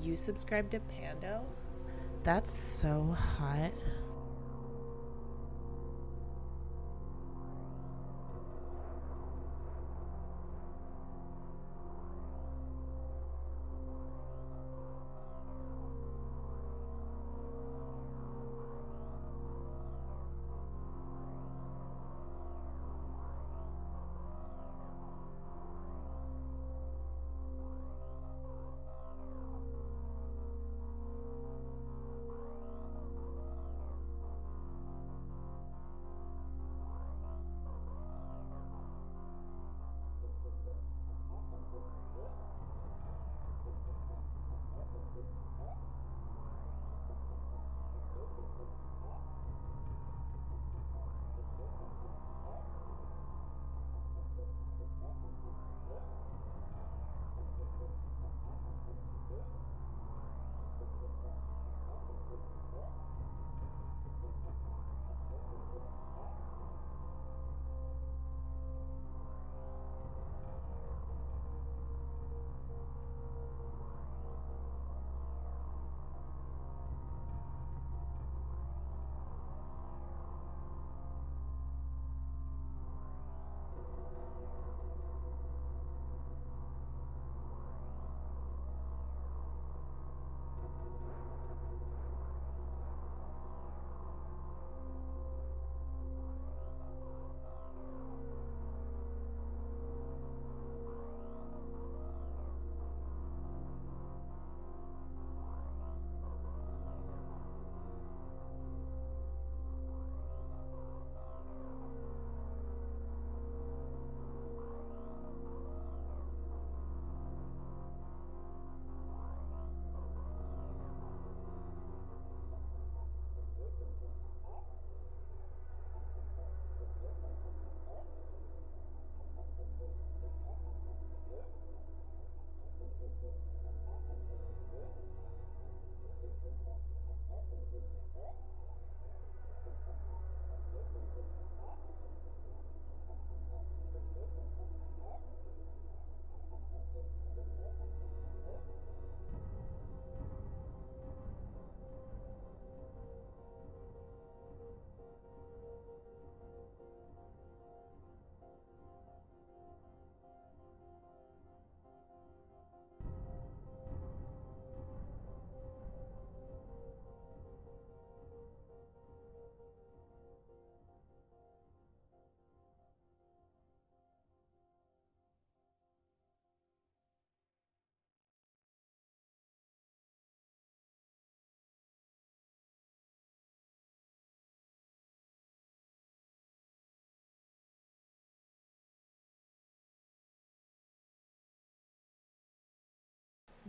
You subscribe to Pando? That's so hot.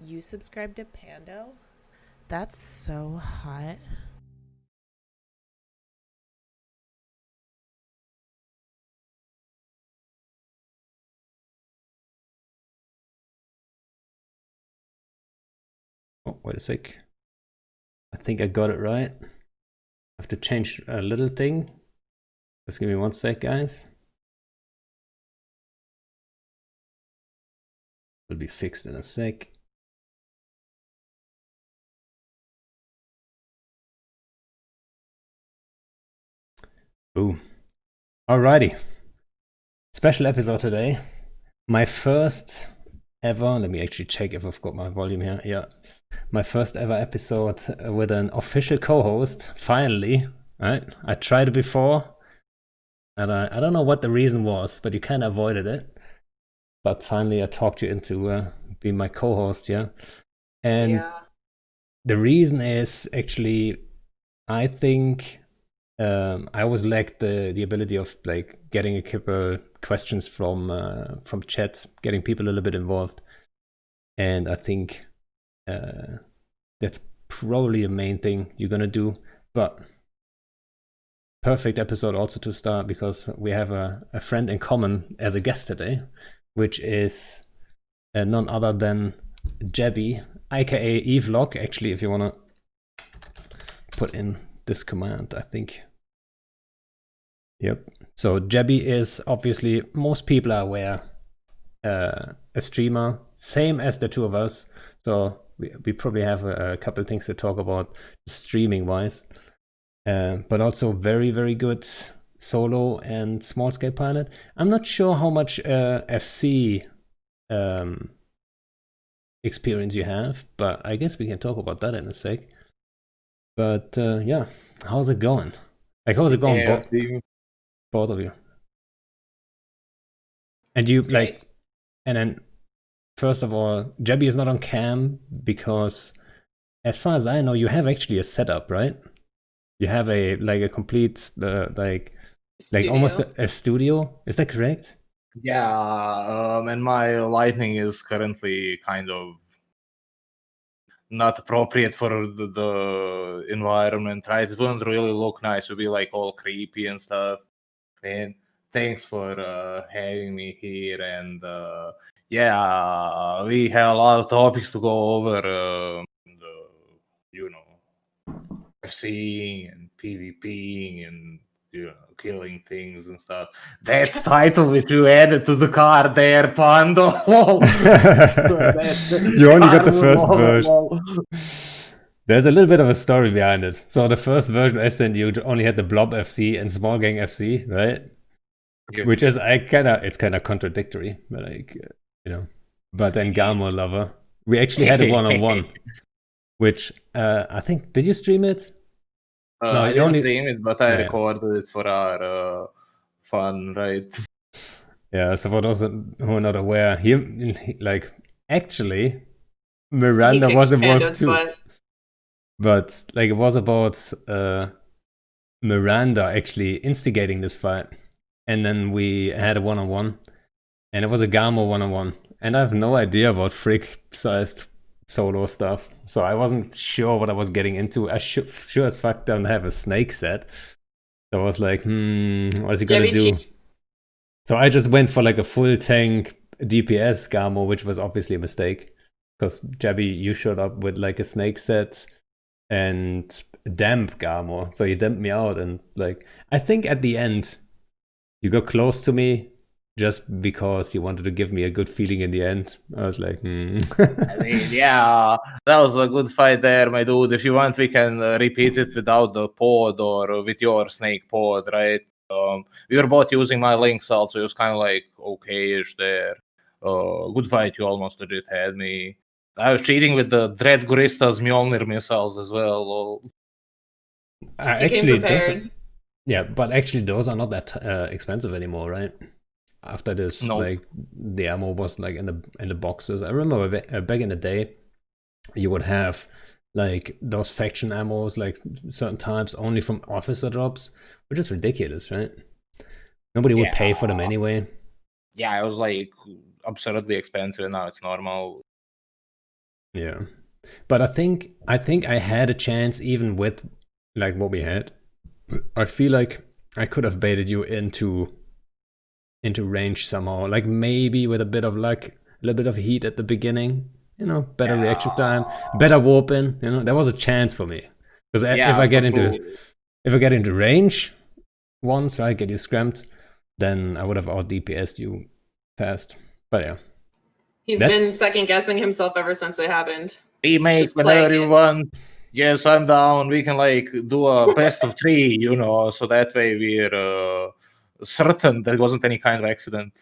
You subscribe to Pando? That's so hot. Oh, wait a sec. I think I got it right. I have to change a little thing. Just give me 1 sec, guys. Will be fixed in a sec. Boom. Alrighty. Special episode today. My first ever, let me actually check if I've got my volume here. Yeah. My first ever episode with an official co-host, finally. Right? I tried it before, and I don't know what the reason was, but you kind of avoided it. But finally, I talked you into being my co-host, yeah. And Yeah. the reason is actually, I think I always lacked the ability of like getting a couple questions from chat, getting people a little bit involved, and I think that's probably the main thing you're gonna do. But perfect episode also to start because we have a friend in common as a guest today, which is none other than Jebi, aka Evlog. Actually, if you wanna put in this command, I think. Yep. So Jebi is obviously, most people are aware, a streamer, same as the two of us. So we probably have a couple of things to talk about streaming wise, but also very, very good solo and small scale pilot. I'm not sure how much FC experience you have, but I guess we can talk about that in a sec. But yeah, how's it going? Like, how's it going, both of you? And you like, and then first of all, Jebi is not on cam because, as far as I know, you have actually a setup, right? You have a complete like almost a studio. Is that correct? Yeah, and my lighting is currently kind of not appropriate for the environment, right? It wouldn't really look nice. It would be like all creepy and stuff. And thanks for having me here. And yeah, we have a lot of topics to go over. Seeing and PvPing and killing things and stuff. That title which you added to the card there, Pando. You only got the first version. There's a little bit of a story behind it. So the first version I sent you only had the Blob FC and Small Gang FC, right? Yes. Which is it's kind of contradictory, but But then Galmo Lover, we actually had a one-on-one. Which I think, did you stream it? No, I didn't stream it, but I recorded it for our fun, right? Yeah, so for those who are not aware, he like, actually, Miranda was involved too. But like, it was about Miranda actually instigating this fight. And then we had a one-on-one. And it was a Gamo one-on-one. And I have no idea about freak-sized solo stuff, so I wasn't sure what I was getting into. I sure as fuck don't have a snake set, so I was like, what's he gonna do? So I just went for like a full tank DPS Gamo, which was obviously a mistake, because Jebi, you showed up with like a snake set and damp Gamo, so you damped me out. And like, I think at the end you got close to me just because you wanted to give me a good feeling in the end. I was like, I mean, yeah, that was a good fight there, my dude. If you want, we can repeat it without the pod or with your snake pod, right? We were both using my link salt, so it was kind of like okay-ish there. Good fight, you almost legit had me. I was cheating with the Dread Gorista's Mjolnir missiles as well. Actually, but actually those are not that expensive anymore, right? After this, like, the ammo was like in the boxes. I remember back in the day, you would have like those faction ammos, like certain types, only from officer drops, which is ridiculous, right? Nobody would pay for them anyway. Yeah, it was like absurdly expensive, and now it's normal. Yeah, but I think I had a chance even with like what we had. I feel like I could have baited you into range somehow, like maybe with a bit of luck, a little bit of heat at the beginning, better reaction time, better warp in, there was a chance for me, because if I get into range once, right, get you scrammed, then I would have out DPS'd you fast. But yeah, he's been second guessing himself ever since it happened. Remake whenever you want. Yes, I'm down. We can like do a best of 3, so that way we're certain there wasn't any kind of accident.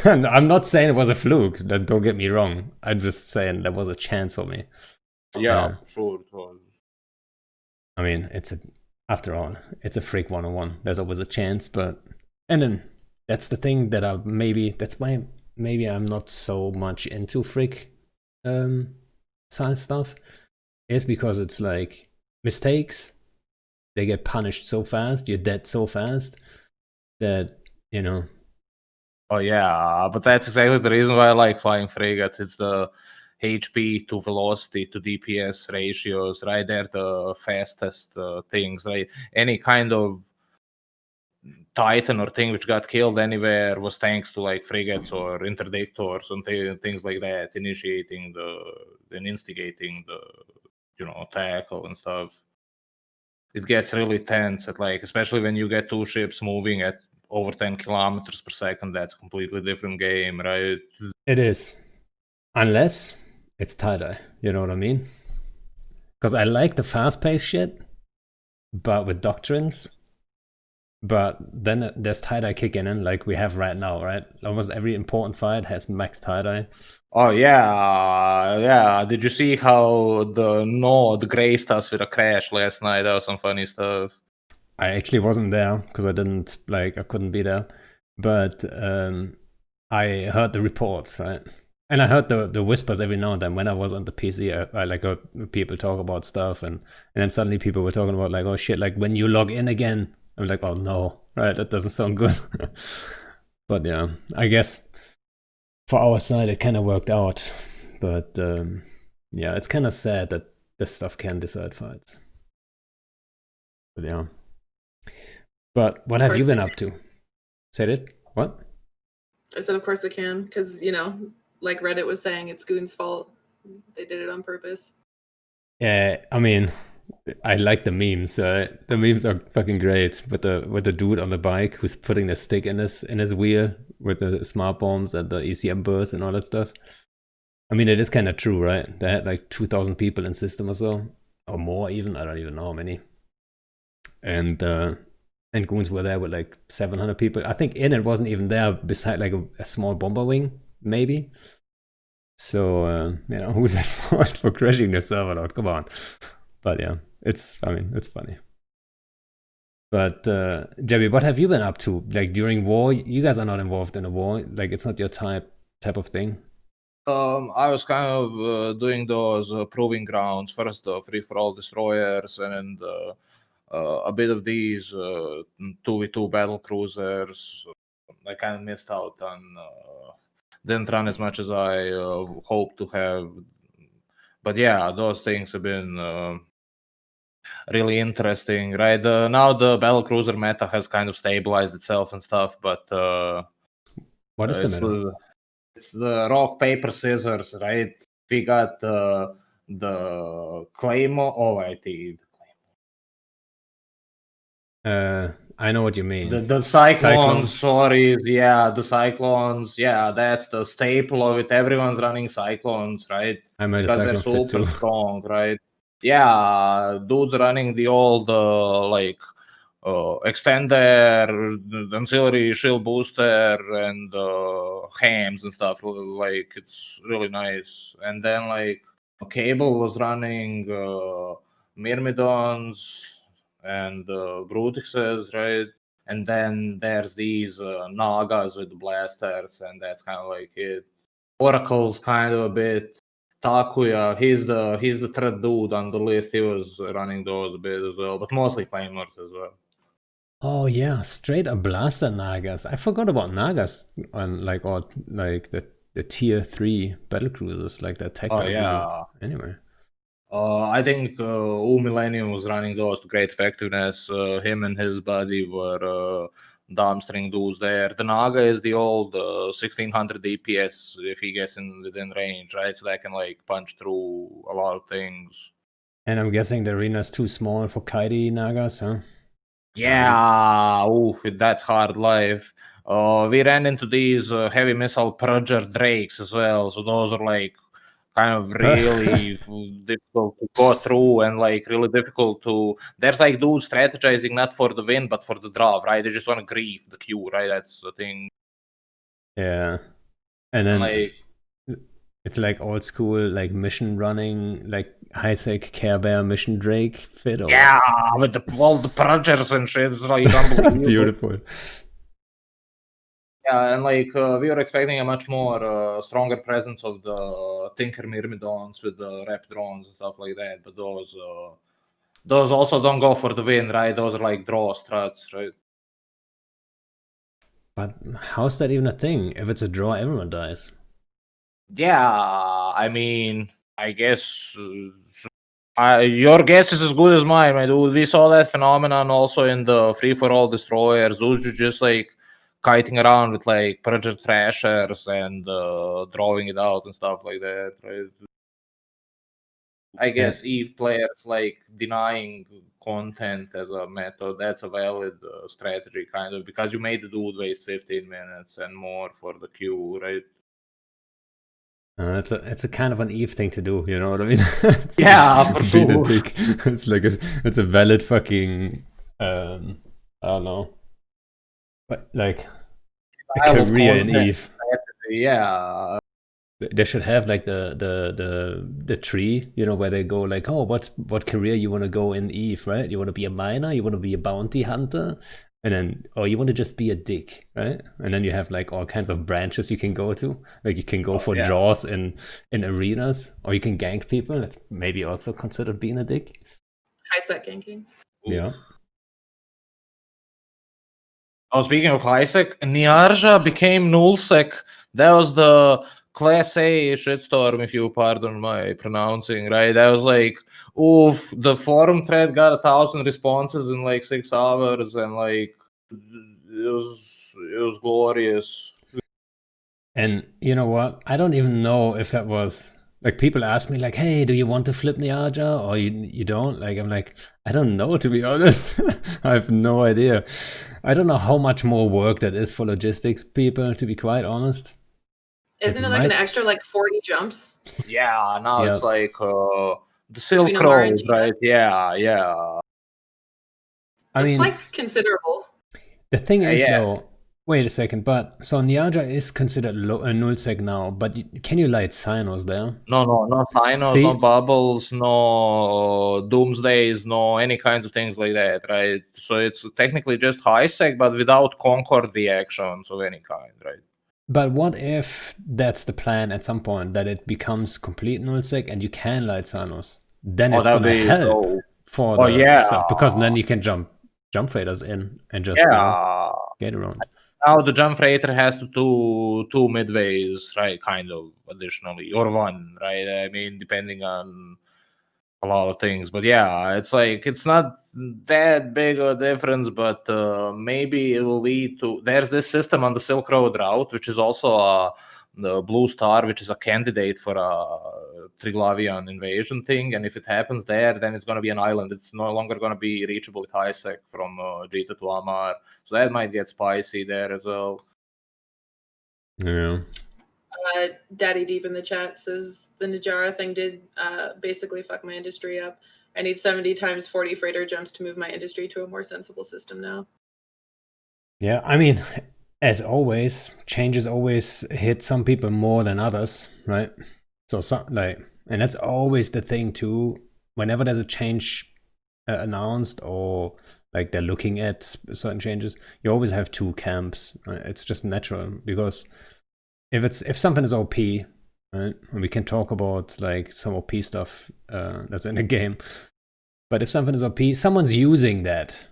I'm not saying it was a fluke. Don't get me wrong. I'm just saying there was a chance for me. Yeah, sure. I mean, after all, it's a freak 101. There's always a chance, and then that's the thing that that's why maybe I'm not so much into freak size stuff. Is because it's like mistakes, they get punished so fast, you're dead so fast that Oh yeah, but that's exactly the reason why I like flying frigates. It's the HP to velocity to DPS ratios, right? They're the fastest things, right? Any kind of Titan or thing which got killed anywhere was thanks to like frigates or interdictors and things like that, initiating and instigating the tackle and stuff. It gets really tense at like, especially when you get 2 ships moving at over 10 kilometers per second, that's a completely different game, right? It is. Unless it's tie-dye, you know what I mean? Because I like the fast-paced shit, but with doctrines. But then there's tie-dye kicking in, like we have right now, right? Almost every important fight has max tie-dye. Oh yeah. Did you see how the graced us with a crash last night? That was some funny stuff. I actually wasn't there because I couldn't be there. But I heard the reports, right? And I heard the whispers every now and then when I was on the PC. I like heard people talk about stuff, and then suddenly people were talking about like, oh shit, like when you log in again. I'm like, oh no, right? That doesn't sound good. But yeah, I guess for our side it kind of worked out. But yeah, it's kind of sad that this stuff can decide fights. But yeah. But what have you been up to? Said it? What? I said, of course it can, because, like Reddit was saying, it's Goon's fault. They did it on purpose. Yeah, I mean, I like the memes. The memes are fucking great with the dude on the bike who's putting the stick in his wheel with the smart bombs and the ECM burst and all that stuff. I mean, it is kind of true, right? They had like 2,000 people in system or so, or more even. I don't even know how many. And goons were there with like 700 people. I think it wasn't even there beside like a small bomber wing, maybe. So who's at fault for crashing the server load? Come on. But yeah, it's funny. But Jebi, what have you been up to? Like during war, you guys are not involved in a war. Like it's not your type of thing. I was kind of doing those proving grounds first, the free-for-all destroyers, and a bit of these 2v2 battle cruisers. I kind of missed out on. Didn't run as much as I hoped to have. But yeah, those things have been really interesting, right? Now the battle cruiser meta has kind of stabilized itself and stuff, but what is the meta? It's the rock, paper, scissors, right? We got the Claymore. Oh, I think. I know what you mean. The Cyclones, sorry. Yeah, the Cyclones. Yeah, that's the staple of it. Everyone's running Cyclones, right? I made because a they're Cyclone super fit too. strong, right? Yeah, dudes running the old extender, ancillary shield booster, and hams and stuff. Like it's really nice. And then like Cable was running Myrmidons and Brutixes, right? And then there's these Nagas with blasters, and that's kind of like it. Oracle's kind of a bit. Takuya, he's the third dude on the list. He was running those a bit as well, but mostly Claymores as well. Oh yeah, straight up blaster Nagas. I forgot about Nagas on the tier 3 battle cruisers, like the tech. Oh yeah. Anyway. I think Millennium was running those to great effectiveness. Him and his buddy were downstring dudes there. The Naga is the old 1600 DPS if he gets within range, right? So that can like punch through a lot of things. And I'm guessing the arena's too small for Kaidi Nagas, huh? Yeah, oof, that's hard life. We ran into these heavy missile Purger Drakes as well. So those are like kind of really difficult to go through and like really difficult to. There's like dudes strategizing not for the win but for the draw, right? They just want to grief the queue, right? That's the thing. Yeah, and then like it's like old school like mission running, like high-tech Care Bear mission Drake fit. Yeah, with all the Purgers and shit. It's like unbelievable. Beautiful. Yeah, and like we were expecting a much more stronger presence of the Tinker Myrmidons with the rep drones and stuff like that. But those also don't go for the win, right? Those are like draw strats, right? But how's that even a thing? If it's a draw, everyone dies. Yeah, I mean, I guess your guess is as good as mine, my dude. We saw that phenomenon also in the free-for-all destroyers. Those are just like kiting around with like Purger Thrashers and drawing it out and stuff like that, right? I guess Eve players like denying content as a method, that's a valid strategy, kind of, because you made the dude waste 15 minutes and more for the queue, right? It's a kind of an Eve thing to do, you know what I mean? It's Yeah, for being a sure. dick. It's like it's a valid fucking I don't know, but like a Style of career in content Eve. strategy, yeah. They should have like the tree, you know, where they go like, oh, what career you want to go in Eve, right? You want to be a miner, you want to be a bounty hunter, and then or you want to just be a dick, right? And then you have like all kinds of branches you can go to. Like you can go for yeah. draws in arenas, or you can gank people. That's maybe also considered being a dick. High set ganking. Yeah. Oh, speaking of Isaac, Niarja became nullsec. That was the class A shitstorm, if you pardon my pronouncing, right? That was like, oof, the forum thread got 1,000 responses in like 6 hours, and like it was glorious. And you know what? I don't even know if that was like people ask me like, "Hey, do you want to flip Niaja or you don't?" Like I'm like, I don't know, to be honest. I have no idea. I don't know how much more work that is for logistics people, to be quite honest. Isn't it like an extra like 40 jumps? Yeah, now Yeah. it's like the Silk Between Omar and Road, Gina. right? Yeah. I It's mean, like considerable. the thing is yeah. though, wait a second, but so Niaja is considered a nullsec now, but can you light Sinos there? No finals, See? no bubbles, no doomsdays, no any kinds of things like that, right? So it's technically just high sec, but without Concord reactions of any kind, right? But what if that's the plan at some point, that it becomes complete nullsec and you can light Sinos? Then it's that would gonna be help so. for Oh the yeah, stuff, because then you can jump freighters in and just yeah. get around. Now the jump freighter has to two midways, right? Kind of additionally, or one, right? I mean, depending on a lot of things, but yeah, it's like it's not that big a difference, but maybe it will lead to. There's this system on the Silk Road route, which is also the Blue Star, which is a candidate for a Triglavian invasion thing, and if it happens there, then it's going to be an island. It's no longer going to be reachable with high sec from Jita to Amar, so that might get spicy there as well. Yeah. Daddy Deep in the chat says the Najara thing did basically fuck my industry up. I need 70 times 40 freighter jumps to move my industry to a more sensible system now. Yeah, I mean, as always, changes always hit some people more than others, right? So like, and that's always the thing too. Whenever there's a change announced, or like they're looking at certain changes, you always have two camps. Right? It's just natural, because if something is OP, right, and we can talk about like some OP stuff that's in the game, but if something is OP, someone's using that,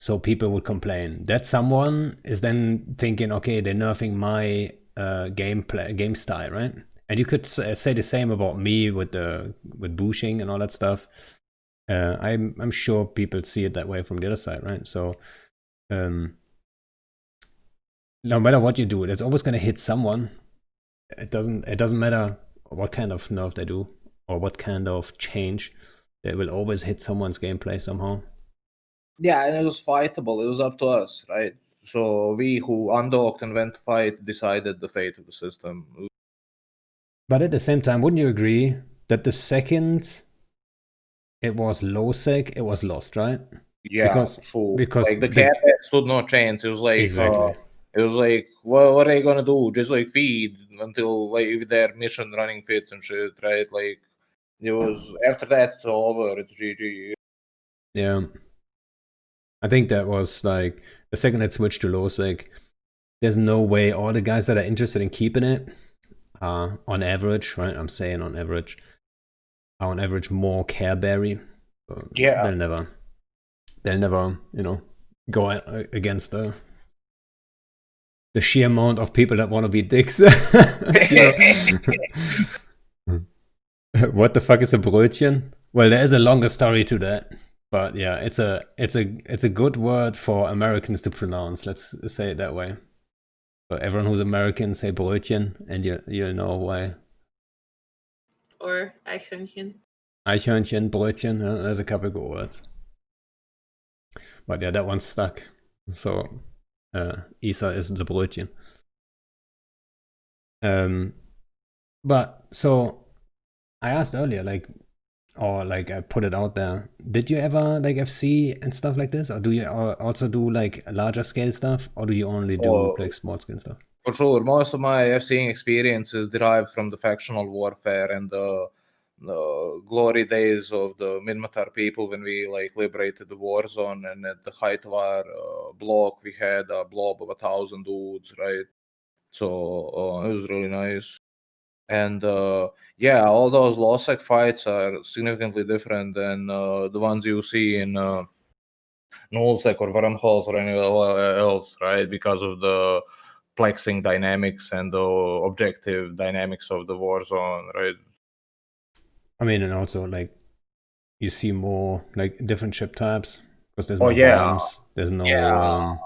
so people would complain. That someone is then thinking, okay, they're nerfing my game style, right? And you could say the same about me with bushing and all that stuff. I'm sure people see it that way from the other side, right? So no matter what you do, it's always going to hit someone. It doesn't matter what kind of nerf they do or what kind of change. It will always hit someone's gameplay somehow. Yeah, and it was fightable. It was up to us, right? So we who undocked and went to fight decided the fate of the system. But at the same time, wouldn't you agree that the second it was low sec, it was lost, right? Yeah, because like the cat stood no chance. It was like exactly. It was like, what are they gonna do? Just like feed until like if their mission running fits and shit, right? Like it was after that it's over. It's GG. Yeah, I think that was like the second it switched to low sec. There's no way all the guys that are interested in keeping it are on average, right? I'm saying on average, are on average more careberry. So Yeah, they'll never, go against the sheer amount of people that want to be dicks. What the fuck is a Brötchen? Well, there is a longer story to that, but yeah, it's a good word for Americans to pronounce. Let's say it that way. So everyone who's American, say Brötchen, and you'll know why. Or Eichhörnchen. Eichhörnchen, Brötchen, there's a couple good words. But yeah, that one's stuck. So Isa is the Brötchen. But so I asked earlier, like, or like I put it out there, did you ever like FC and stuff like this? Or do you also do like larger scale stuff? Or do you only do like small scale stuff? For sure. Most of my FCing experience is derived from the factional warfare and the glory days of the Minmatar people when we like liberated the war zone, and at the height of our block we had a blob of 1,000 dudes, right? So it was really nice. And yeah, all those low sec fights are significantly different than the ones you see in nullsec or wormholes or anywhere else, right? Because of the plexing dynamics and the objective dynamics of the war zone, right? I mean, and also like you see more like different ship types because there's no bombs, there's no and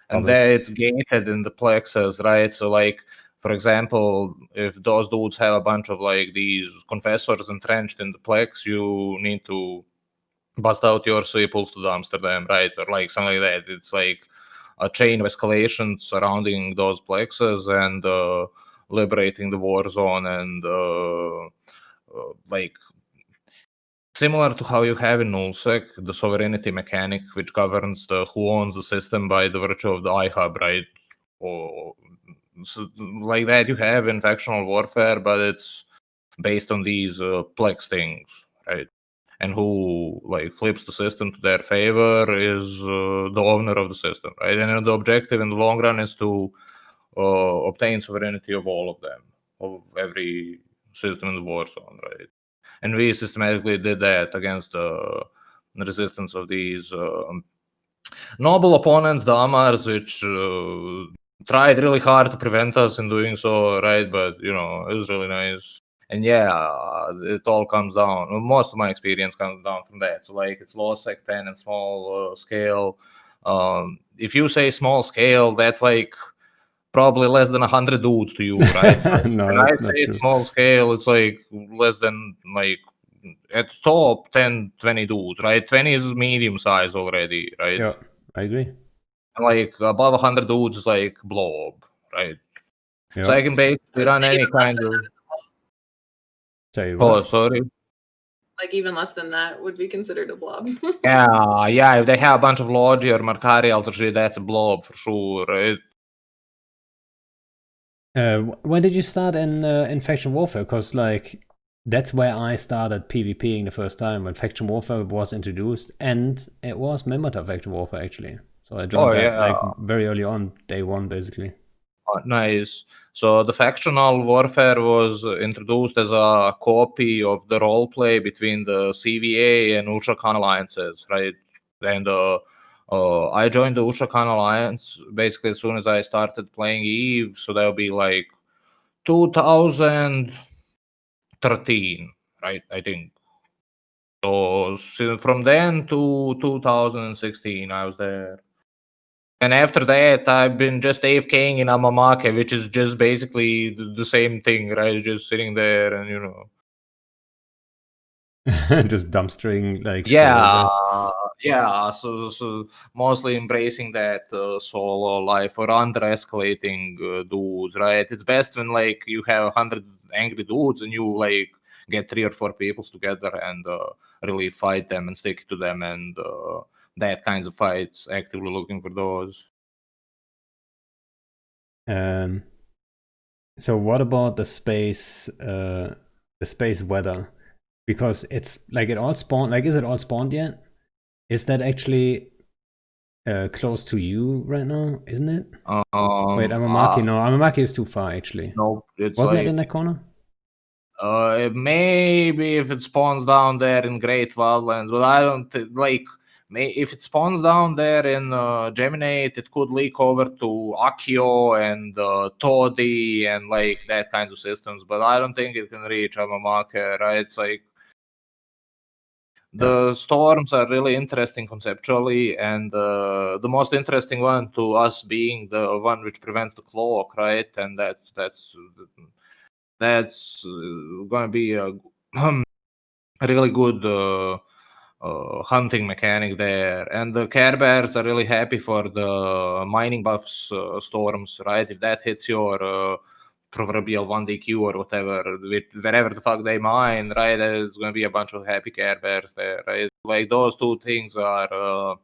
bubbles. there it's gated in the plexes, right? So like, for example, if those dudes have a bunch of like these confessors entrenched in the plex, you need to bust out your sweeples to Amsterdam, right? Or like something like that. It's like a chain of escalation surrounding those plexes and liberating the war zone, and like similar to how you have in nullsec, the sovereignty mechanic, which governs the who owns the system by the virtue of the iHub, right? Or so, like that you have in factional warfare, but it's based on these plex things, right? And who like flips the system to their favor is the owner of the system, right? And the objective in the long run is to obtain sovereignty of all of them, of every system in the war zone, right? And we systematically did that against the resistance of these noble opponents, the Amars, which tried really hard to prevent us in doing so, right? But you know, it was really nice. And yeah, it all comes down. Most of my experience comes down from that. So like, it's low sec 10 and small scale. If you say small scale, that's like probably less than 100 dudes to you, right? No, when that's I not say true. small scale, it's like less than like at top 10, 20 dudes, right? 20 is medium size already, right? Yeah, I agree. And like above 100 dudes is like blob, right? Yeah. So I can basically run any Even less kind than of. that is a blob. Sorry, Oh, what? sorry. Like even less than that would be considered a blob. Yeah. If they have a bunch of Logi or Markarials or shit, that's a blob for sure, right? When did you start in faction warfare? Because like that's where I started PvPing the first time, when faction warfare was introduced, and it was Minmatar faction warfare actually. So I joined that like very early on, day one basically. Nice. So the factional warfare was introduced as a copy of the roleplay between the CVA and Ultra Khan alliances, right? And I joined the Ultra Khan alliance basically as soon as I started playing Eve. So that'll be like 2013, right? I think. So from then to 2016, I was there. And after that, I've been just AFKing in Amamake, which is just basically the same thing, right? Just sitting there and, you know. Just dumpstering like Yeah, yeah. so mostly embracing that solo life or under-escalating dudes, right? It's best when, like, you have 100 angry dudes and you, like, get 3 or 4 people together and really fight them and stick to them, and that kinds of fights, actively looking for those. So what about the space weather? Because it's like it all spawned. Like, is it all spawned yet? Is that actually close to you right now? Isn't it? Wait, Amamaki. No, Amamaki is too far actually. No, it's wasn't like, it in that corner? Maybe if it spawns down there in Great Wildlands, but I don't like. If it spawns down there in Geminate, it could leak over to Akio and Toddy and like that kinds of systems. But I don't think it can reach Amamake, right? It's like the storms are really interesting conceptually, and the most interesting one to us being the one which prevents the cloak, right? And that's going to be a a really good hunting mechanic there, and the Care Bears are really happy for the mining buffs storms, right? If that hits your proverbial 1DQ or whatever, wherever the fuck they mine, right? There's gonna be a bunch of happy Care Bears there, right? Like those two things are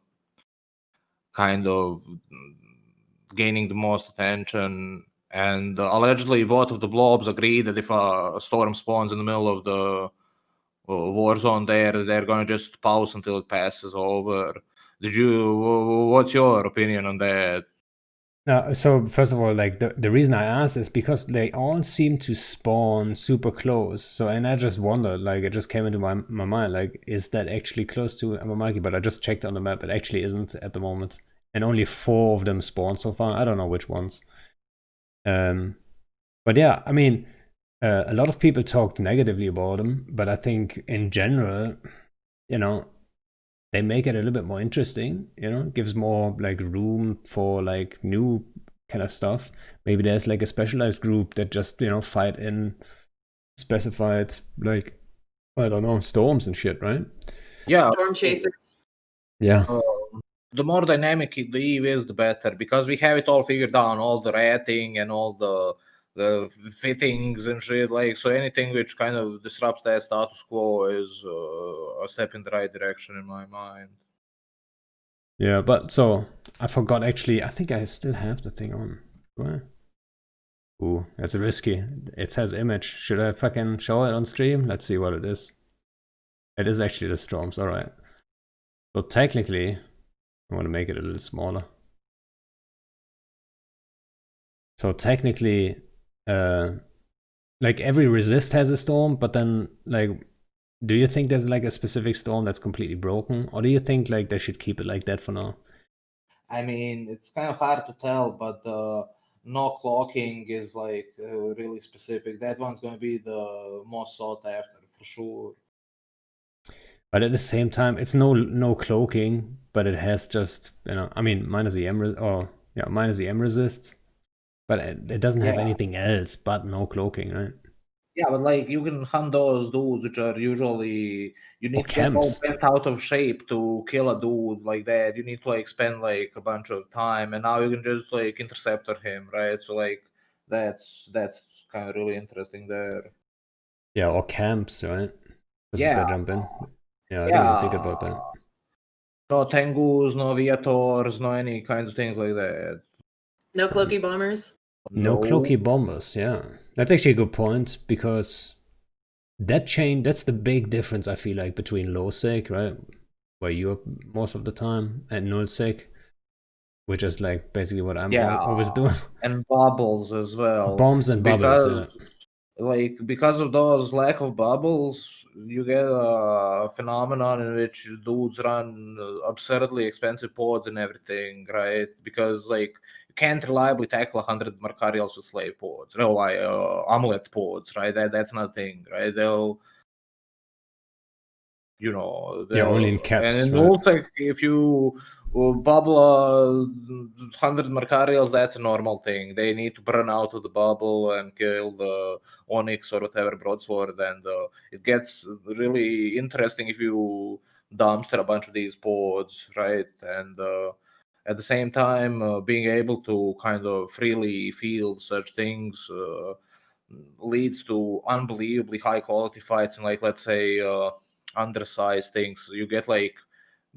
kind of gaining the most attention. And allegedly, both of the blobs agree that if a storm spawns in the middle of the war zone there, they're gonna just pause until it passes over. What's your opinion on that? So first of all, like the reason I asked is because they all seem to spawn super close. So and I just wondered, like it just came into my mind, like is that actually close to Amamaki? But I just checked on the map, it actually isn't at the moment, and only 4 of them spawn so far. I don't know which ones. But yeah, I mean, a lot of people talked negatively about them, but I think in general, you know, they make it a little bit more interesting, you know, gives more like room for like new kind of stuff. Maybe there's like a specialized group that just, you know, fight in specified like, I don't know, storms and shit, right? Yeah, Storm chasers. Yeah. The more dynamic the Eve is, the better, because we have it all figured out, all the rating and all the fittings and shit. Like, so anything which kind of disrupts that status quo is a step in the right direction in my mind. Yeah, but so I forgot actually. I think I still have the thing on. Do I? Ooh, that's risky. It says image. Should I fucking show it on stream? Let's see what it is. It is actually the storms. All right. So technically, I want to make it a little smaller. So technically, like every resist has a storm, but then like, do you think there's like a specific storm that's completely broken, or do you think like they should keep it like that for now? I mean, it's kind of hard to tell, but no clocking is like really specific. That one's going to be the most sought after for sure. But at the same time, it's no cloaking, but it has just, you know, I mean, minus the M resist, but it doesn't have anything else but no cloaking, right? Yeah, but like you can hunt those dudes which are usually you need to get all camps. bent out of shape to kill a dude like that. You need to like spend like a bunch of time, and now you can just like interceptor him, right? So like that's kind of really interesting there. Yeah, or camps, right? Just Yeah. to jump in. Yeah, I didn't even think about that. No Tengus, no Vjetars, no any kinds of things like that. No cloaky bombers. No cloaky bombers, yeah. That's actually a good point, because that's the big difference, I feel like, between low sec, right? Where you're most of the time, and null sec, which is like basically what I'm always doing. And bubbles as well. Bombs and bubbles, yeah. Like because of those lack of bubbles, you get a phenomenon in which dudes run absurdly expensive pods and everything, right? Because like you can't reliably tackle 100 Markarials with slave pods, no, amulet pods, right? That's not a thing, right? They'll Only in caps, and right? also if you bubble 100 Markarials, that's a normal thing. They need to burn out of the bubble and kill the Onyx or whatever broadsword, and it gets really interesting if you dumpster a bunch of these pods, right? And at the same time, being able to kind of freely field such things leads to unbelievably high quality fights, and like let's say undersized things. You get like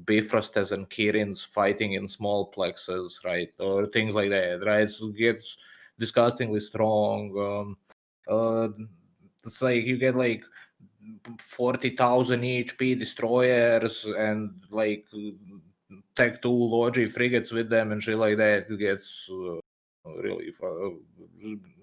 Bifrostes and Kirins fighting in small plexes, right? Or things like that, right? So it gets disgustingly strong. It's like you get like 40,000 HP destroyers and like Tech 2 Logi frigates with them and shit like that. It gets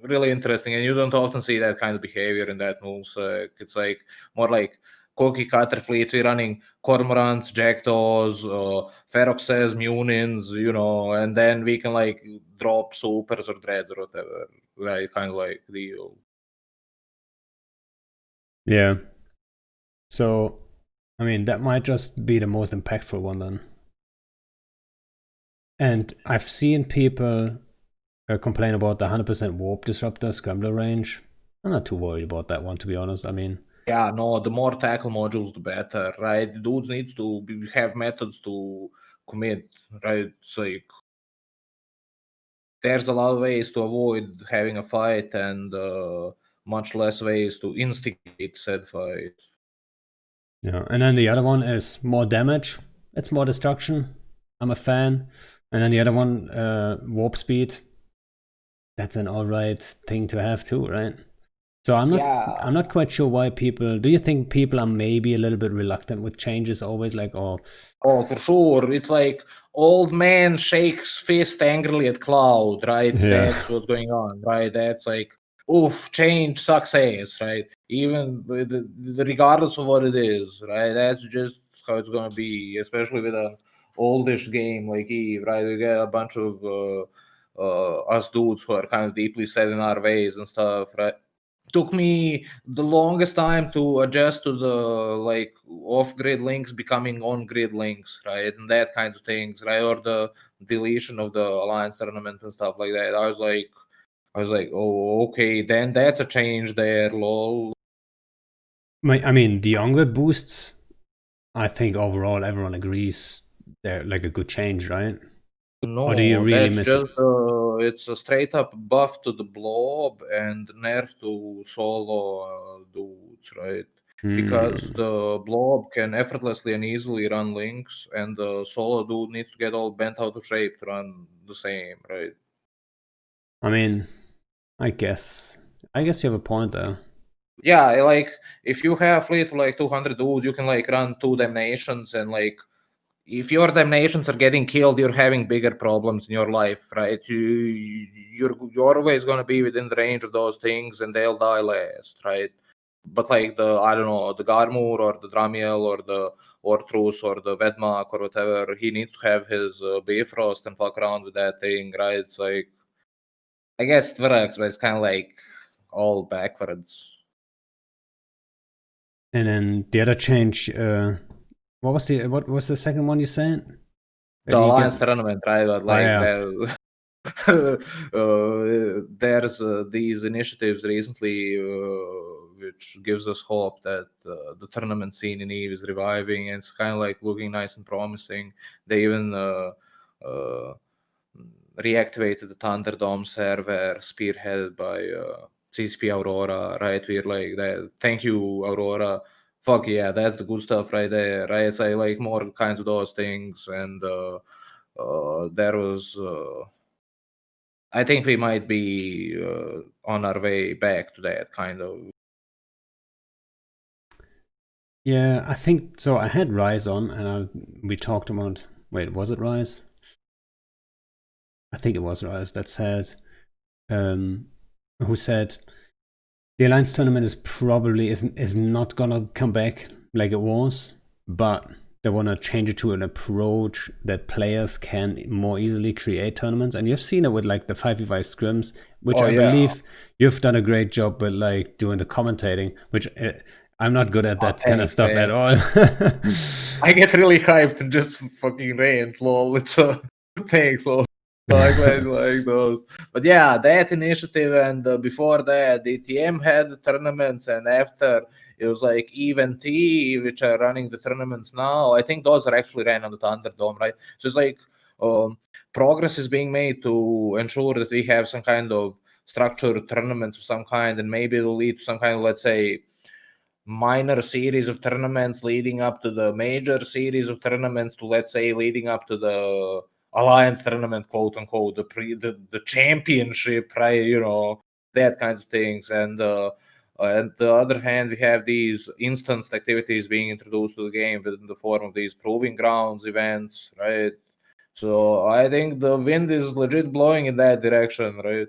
really interesting, and you don't often see that kind of behavior in that moves. It's like more like cookie cutter fleets. We're running cormorants, jackdaws, feroxes, munins, and then we can like drop supers or dreads or whatever. Like kind of like deal. Yeah. So, I mean, that might just be the most impactful one then. And I've seen people complain about the 100% warp disruptor scrambler range. I'm not too worried about that one, to be honest. I mean, Yeah, no, the more tackle modules, the better, right? Dudes needs to have methods to commit, right? It's like there's a lot of ways to avoid having a fight and much less ways to instigate said fight. Yeah, and then the other one is more damage. It's more destruction. I'm a fan. And then the other one, warp speed. That's an alright thing to have too, right? So I'm not quite sure why people. Do you think people are maybe a little bit reluctant with changes? Always like, oh, for sure. It's like old man shakes fist angrily at cloud, right? Yeah. That's what's going on, right? That's like, oof, change success, right? Even regardless of what it is, right? That's just how it's gonna be, especially with an oldish game like Eve, right? We get a bunch of us dudes who are kind of deeply set in our ways and stuff, right? Took me the longest time to adjust to the like off-grid links becoming on-grid links, right? And that kinds of things, right? Or the deletion of the alliance tournament and stuff like that. I was like, oh, okay, then that's a change there, lol. I mean, the on-grid boosts, I think overall everyone agrees they're like a good change, right? No, or do you really that's miss just it? it's a straight up buff to the blob and nerf to solo dudes, right? Because the blob can effortlessly and easily run links, and the solo dude needs to get all bent out of shape to run the same, right? I mean, I guess you have a point there. Yeah, like if you have fleet of like 200 dudes, you can like run 2 damnations, and like if your damnations are getting killed, you're having bigger problems in your life, right? You're always going to be within the range of those things, and they'll die last, right? But like the I don't know, the Garmur or the Dramiel or the Ortrus or the Vedmak or whatever, he needs to have his Bifrost and fuck around with that thing, right? It's like I guess it works, but it's kind of like all backwards. And then the other change, what was the second one you said? The Alliance tournament, right? But like yeah. there's these initiatives recently which gives us hope that the tournament scene in Eve is reviving, and it's kind of like looking nice and promising. They even reactivated the Thunderdome server spearheaded by CCP Aurora, right? We're like that. Thank you, Aurora. Fuck yeah, that's the good stuff right there, right? So I like more kinds of those things, and there was I think we might be on our way back to that kind of. Yeah, I think so. I had Rise on, and we talked about. Wait, was it Rise? I think it was Rise that said, who said the Alliance tournament is not gonna come back like it was, but they want to change it to an approach that players can more easily create tournaments. And you've seen it with like the 5v5 scrims, which I believe you've done a great job with like doing the commentating, which I'm not good at that kind of stuff at all. I get really hyped and just fucking rant, lol. It's thanks, lol. Like those. But yeah, that initiative, and before that, the TM had the tournaments, and after it was like Even T, which are running the tournaments now. I think those are actually ran on the Thunderdome, right? So it's like progress is being made to ensure that we have some kind of structured tournaments of some kind, and maybe it'll lead to some kind of, let's say, minor series of tournaments leading up to the major series of tournaments to, let's say, leading up to the Alliance tournament, quote unquote, the championship, right? You know, that kinds of things. And on the other hand, we have these instanced activities being introduced to the game within the form of these proving grounds events, right? So I think the wind is legit blowing in that direction, right?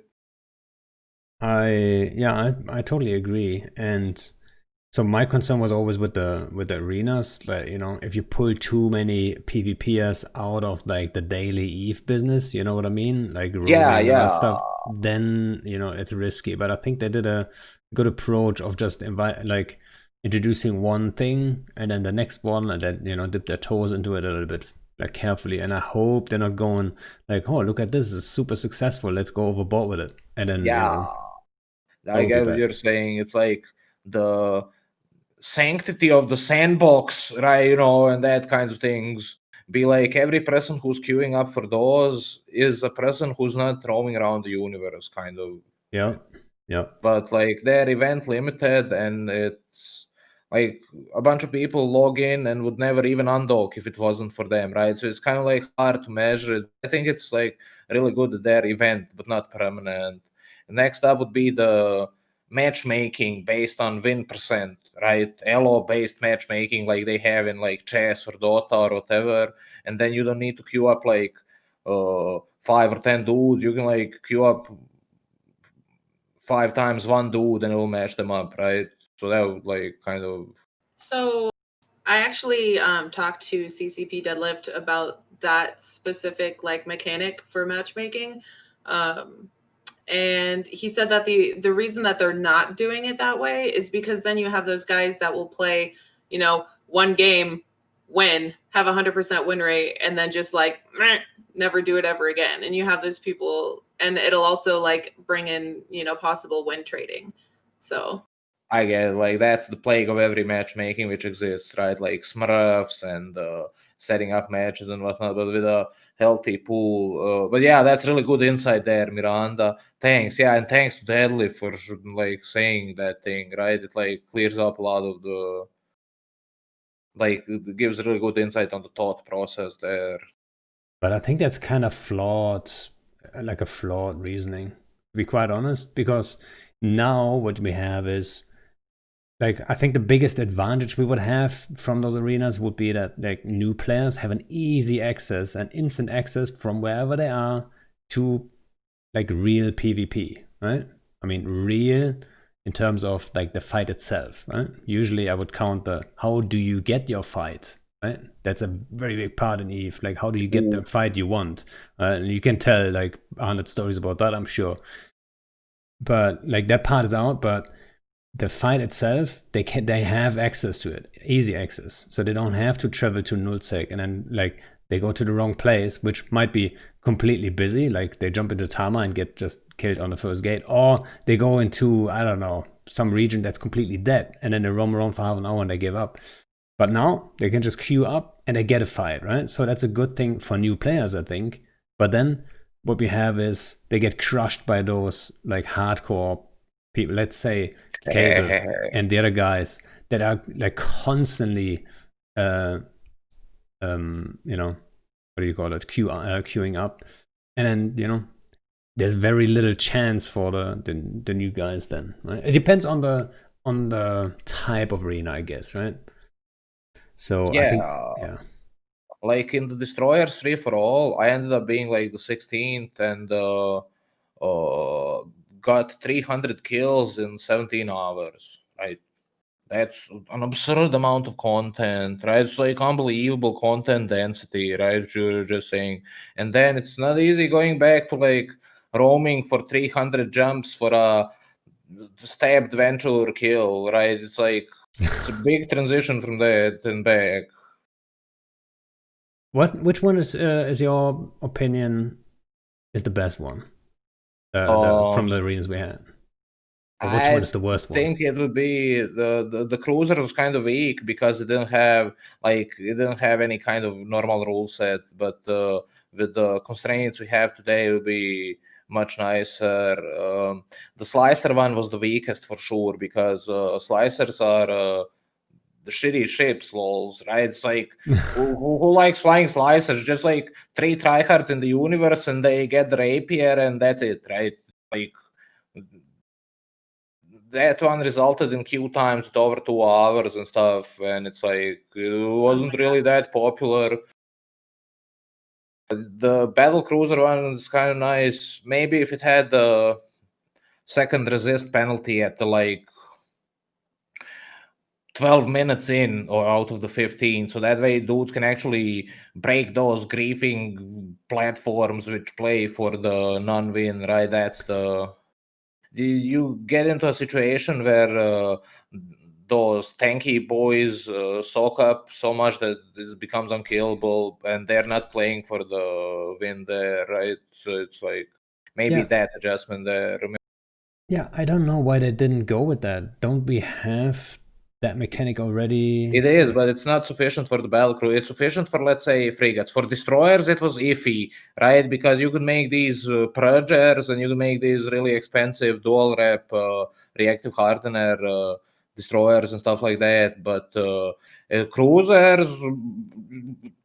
I totally agree. And so my concern was always with the arenas, like, you know, if you pull too many PvPers out of like the daily Eve business, you know what I mean? Like roaming and that stuff, then, you know, it's risky. But I think they did a good approach of just introducing one thing and then the next one, and then, you know, dip their toes into it a little bit like carefully. And I hope they're not going like, oh, look at this, it's super successful, let's go overboard with it. And then, you know, I get what you're saying. It's like sanctity of the sandbox, right? And that kinds of things. Be like every person who's queuing up for those is a person who's not roaming around the universe, kind of. Yeah. But like they're event limited, and it's like a bunch of people log in and would never even undock if it wasn't for them, right? So it's kind of like hard to measure it. I think it's like really good that they're event, but not permanent. Next up would be the matchmaking based on win percent, right? Elo based matchmaking like they have in like chess or Dota or whatever. And then you don't need to queue up like 5 or 10 dudes. You can like queue up 5 times one dude and it will match them up, right? So that would like kind of. So I actually talked to CCP Deadlift about that specific like mechanic for matchmaking. And he said that the reason that they're not doing it that way is because then you have those guys that will play, one game, win, have 100% win rate, and then just like never do it ever again. And you have those people, and it'll also like bring in, possible win trading. So I get it. Like that's the plague of every matchmaking which exists, right? Like Smurfs and setting up matches and whatnot, but with a healthy pool. But yeah, that's really good insight there, Miranda. Thanks. Yeah, and thanks to Deadlift for like saying that thing, right? It like clears up a lot of the like it gives really good insight on the thought process there. But I think that's kind of flawed, like a flawed reasoning, to be quite honest, because now what we have is like, I think the biggest advantage we would have from those arenas would be that like new players have an easy access and instant access from wherever they are to like real PvP, right? I mean, real in terms of like the fight itself, right? Usually I would count the how do you get your fight, right? That's a very big part in EVE. Like, how do you get the fight you want? You can tell like 100 stories about that, I'm sure. But like that part is out, but the fight itself, they have access to it, easy access. So they don't have to travel to nullsec and then like they go to the wrong place, which might be completely busy. Like they jump into Tama and get just killed on the first gate, or they go into, I don't know, some region that's completely dead and then they roam around for half an hour and they give up. But now they can just queue up and they get a fight, right? So that's a good thing for new players, I think. But then what we have is they get crushed by those like hardcore people, let's say Cable and the other guys that are like constantly what do you call it, queuing up, and then there's very little chance for the new guys then, right? It depends on the type of arena, I guess, right? So yeah, I think like in the Destroyers 3 for all, I ended up being like the 16th and got 300 kills in 17 hours, right? That's an absurd amount of content, right? It's like unbelievable content density, right? You're just saying. And then it's not easy going back to like roaming for 300 jumps for a stabbed venture kill, right? It's like it's a big transition from that and back. which one is your opinion is the best one from the arenas we had? Or which one is the worst one? I think it would be the cruiser was kind of weak because it didn't have any kind of normal rule set. But with the constraints we have today, it would be much nicer. The slicer one was the weakest for sure because slicers are the shitty ships, lols, right? It's like who likes flying slicers? Just like 3 tryhards in the universe, and they get the rapier, and that's it, right? Like that one resulted in queue times at over 2 hours and stuff, and it's like it wasn't really that popular. The battle cruiser one is kind of nice. Maybe if it had the second resist penalty at the like 12 minutes in or out of the 15, so that way dudes can actually break those griefing platforms which play for the non-win, right? That's you get into a situation where those tanky boys soak up so much that it becomes unkillable, and they're not playing for the win there, right? So it's like maybe that adjustment there. Yeah, I don't know why they didn't go with that. Don't we have that mechanic already? It is, but it's not sufficient for the battle crew. It's sufficient for, let's say, frigates. For destroyers, it was iffy, right? Because you could make these purgers and you could make these really expensive dual rep reactive hardener destroyers and stuff like that. But cruisers,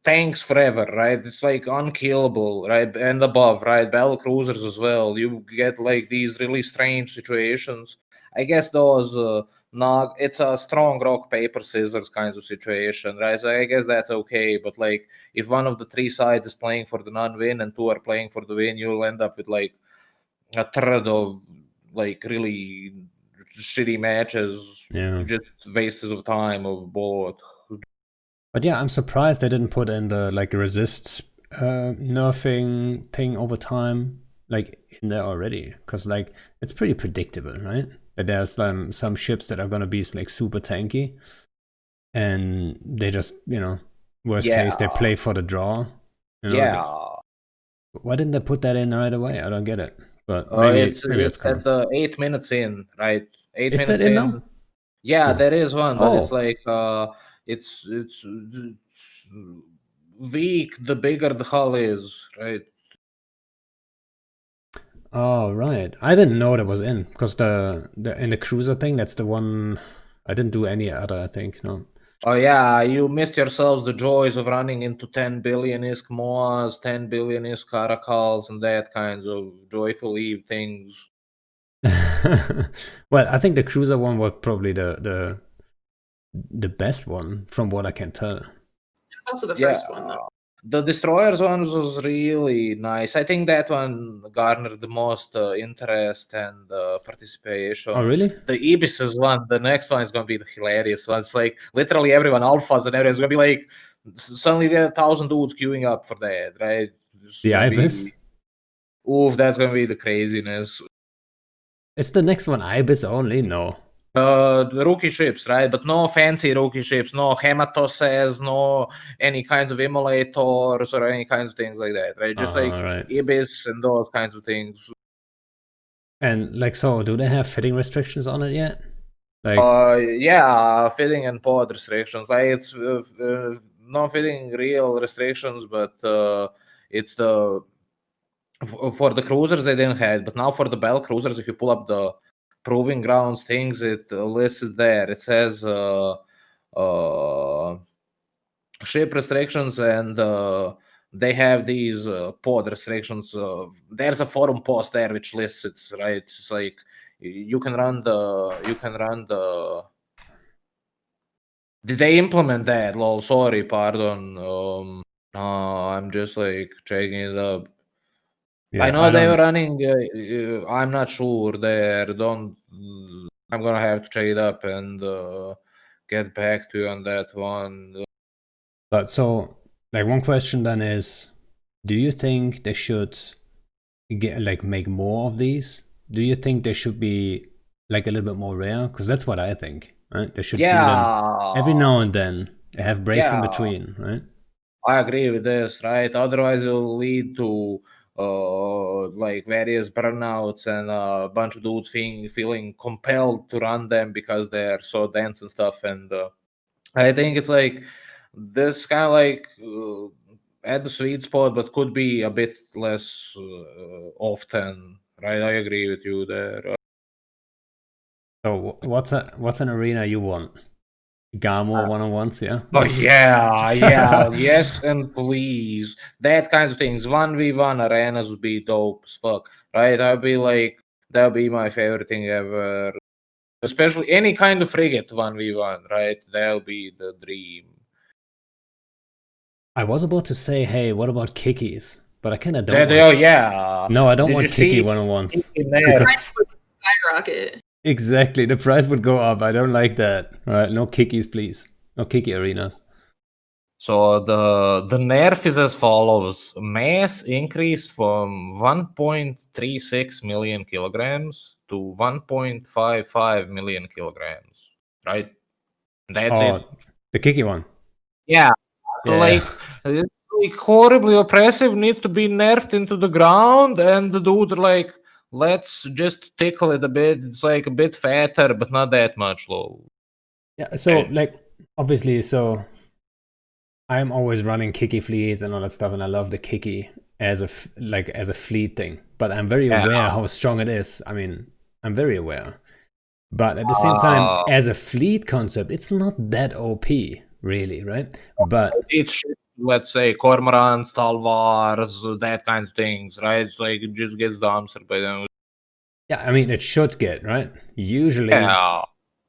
tanks forever, right? It's like unkillable, right? And above, right? Battle cruisers as well. You get like these really strange situations. I guess those. Not, it's a strong rock paper scissors kinds of situation, right? So I guess that's okay. But like, if one of the three sides is playing for the non-win and two are playing for the win, you'll end up with like a third of like really shitty matches, Yeah. just wastes of time of both. But yeah, I'm surprised they didn't put in the like resist nerfing thing over time like in there already, because like it's pretty predictable, right? That there's some ships that are gonna be like super tanky, and they just, you know, worst case they play for the draw. You know, Yeah. why didn't they put that in right away? I don't get it. But maybe it's at the 8 minutes in, right? 8 Is minutes that in now? Yeah, there is one, but it's Oh. like it's weak the bigger the hull is, right? Oh right, I didn't know that was in, because the in the cruiser thing, that's the one I didn't do any other, I think. No. Oh yeah, you missed yourselves the joys of running into 10 billion ISK Moas, 10 billion ISK Caracals, and that kinds of joyful eve things. Well, I think the cruiser one was probably the best one from what I can tell. It's also the first one, though. The destroyers one was really nice. I think that one garnered the most interest and participation. Oh really? The Ibis's one, the next one is gonna be the hilarious one. It's like literally everyone, alphas and everyone's gonna be like, suddenly you get 1,000 dudes queuing up for that, right? The Ibis? Oof, that's gonna be the craziness. Is the next one Ibis only? No. The rookie ships, right? But no fancy rookie ships, no hematoses, no any kinds of immolators or any kinds of things like that, right? Just like right. Ibis and those kinds of things. And like, so do they have fitting restrictions on it yet? Like, yeah, fitting and pod restrictions. Like it's no fitting real restrictions, but it's the for the cruisers they didn't have, but now for the Bell cruisers, if you pull up the proving grounds things, it lists there. It says ship restrictions, and they have these pod restrictions. There's a forum post there which lists it, right? It's like you can run the. Did they implement that? Lol, sorry, pardon. I'm just like checking it up. yeah, I know they were running. I'm not sure. There, don't. I'm gonna have to check it up and get back to you on that one. But so, like, one question then is, do you think they should get like make more of these? Do you think they should be like a little bit more rare? Because that's what I think. Right? They should do them every now and then. They have breaks in between, right? I agree with this, right? Otherwise, it will lead to like various burnouts and a bunch of dudes feeling compelled to run them because they're so dense and stuff. And I think it's like this kind of like at the sweet spot, but could be a bit less often, right? I agree with you there. So what's an arena you want? Gamo one-on-ones, yeah? Oh yeah, yes, and please, that kinds of things. 1v1 arenas would be dope as fuck, right? That'd be my favorite thing ever. Especially any kind of frigate 1v1, right? That'll be the dream. I was about to say, hey, what about kickies? But I kind of don't. Yeah. No, I don't want kicky one-on-ones. Because skyrocket. Exactly, the price would go up. I don't like that. All right, no kickies, please. No kicky arenas. So the nerf is as follows: mass increased from 1.36 million kilograms to 1.55 million kilograms. Right? That's it. The kicky one. Yeah. So like horribly oppressive, needs to be nerfed into the ground, and the dudes are like, let's just tickle it a bit. It's like a bit fatter, but not that much low. Yeah, so like obviously, so I'm always running Kiki fleets and all that stuff, and I love the Kiki as as a fleet thing. But I'm very aware how strong it is. I mean, I'm very aware. But at the same time, as a fleet concept, it's not that OP, really, right? But it's, let's say, cormorants, talvars, that kind of things, right? It's like it just gets dumpstered by them. yeah, I mean, it should get, right? Usually,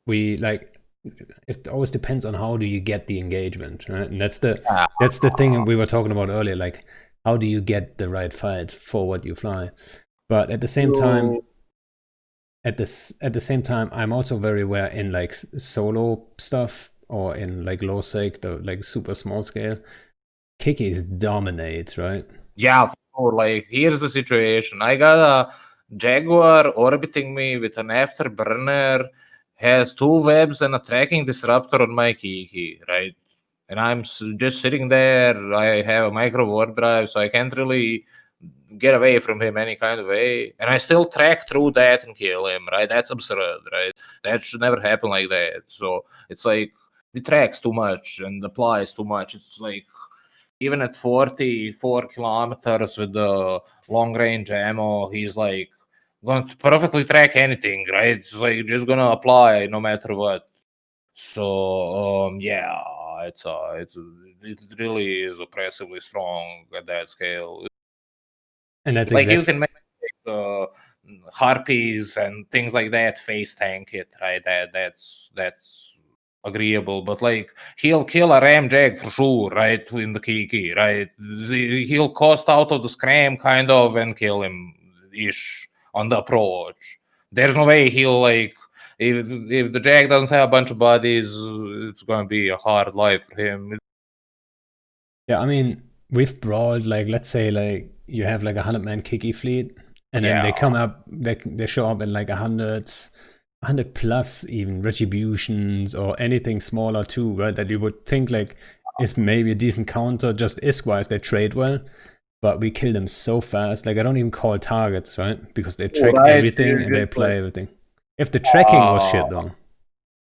we like it always depends on how do you get the engagement, right? And that's the thing we were talking about earlier, like how do you get the right fight for what you fly. But at the same time, at the same time, I'm also very aware in like solo stuff or in like low sec, the like super small scale, Kikis dominate, right? Yeah, like here's the situation. I got a Jaguar orbiting me with an afterburner, has 2 webs and a tracking disruptor on my Kiki, right? And I'm just sitting there. I have a micro warp drive, so I can't really get away from him any kind of way. And I still track through that and kill him, right? That's absurd, right? That should never happen like that. So it's like he tracks too much and applies too much. It's like even at 44 kilometers with the long range ammo, he's like going to perfectly track anything, right? It's like just gonna apply no matter what. So yeah, it really is oppressively strong at that scale. And that's like you can make harpies and things like that face tank it, right? That's agreeable, but like he'll kill a ramjag for sure, right? In the Kiki, right? He'll cost out of the scram kind of and kill him ish on the approach. There's no way he'll like if the Jag doesn't have a bunch of bodies, it's gonna be a hard life for him. Yeah, I mean, we've brawled like let's say like you have like 100-man Kiki fleet, and then they come up, they show up in like 100 plus even retributions or anything smaller too, right? That you would think like is maybe a decent counter, just ISK-wise they trade well, but we kill them so fast. Like I don't even call targets, right? Because they track everything and they play everything. If the tracking was shit though.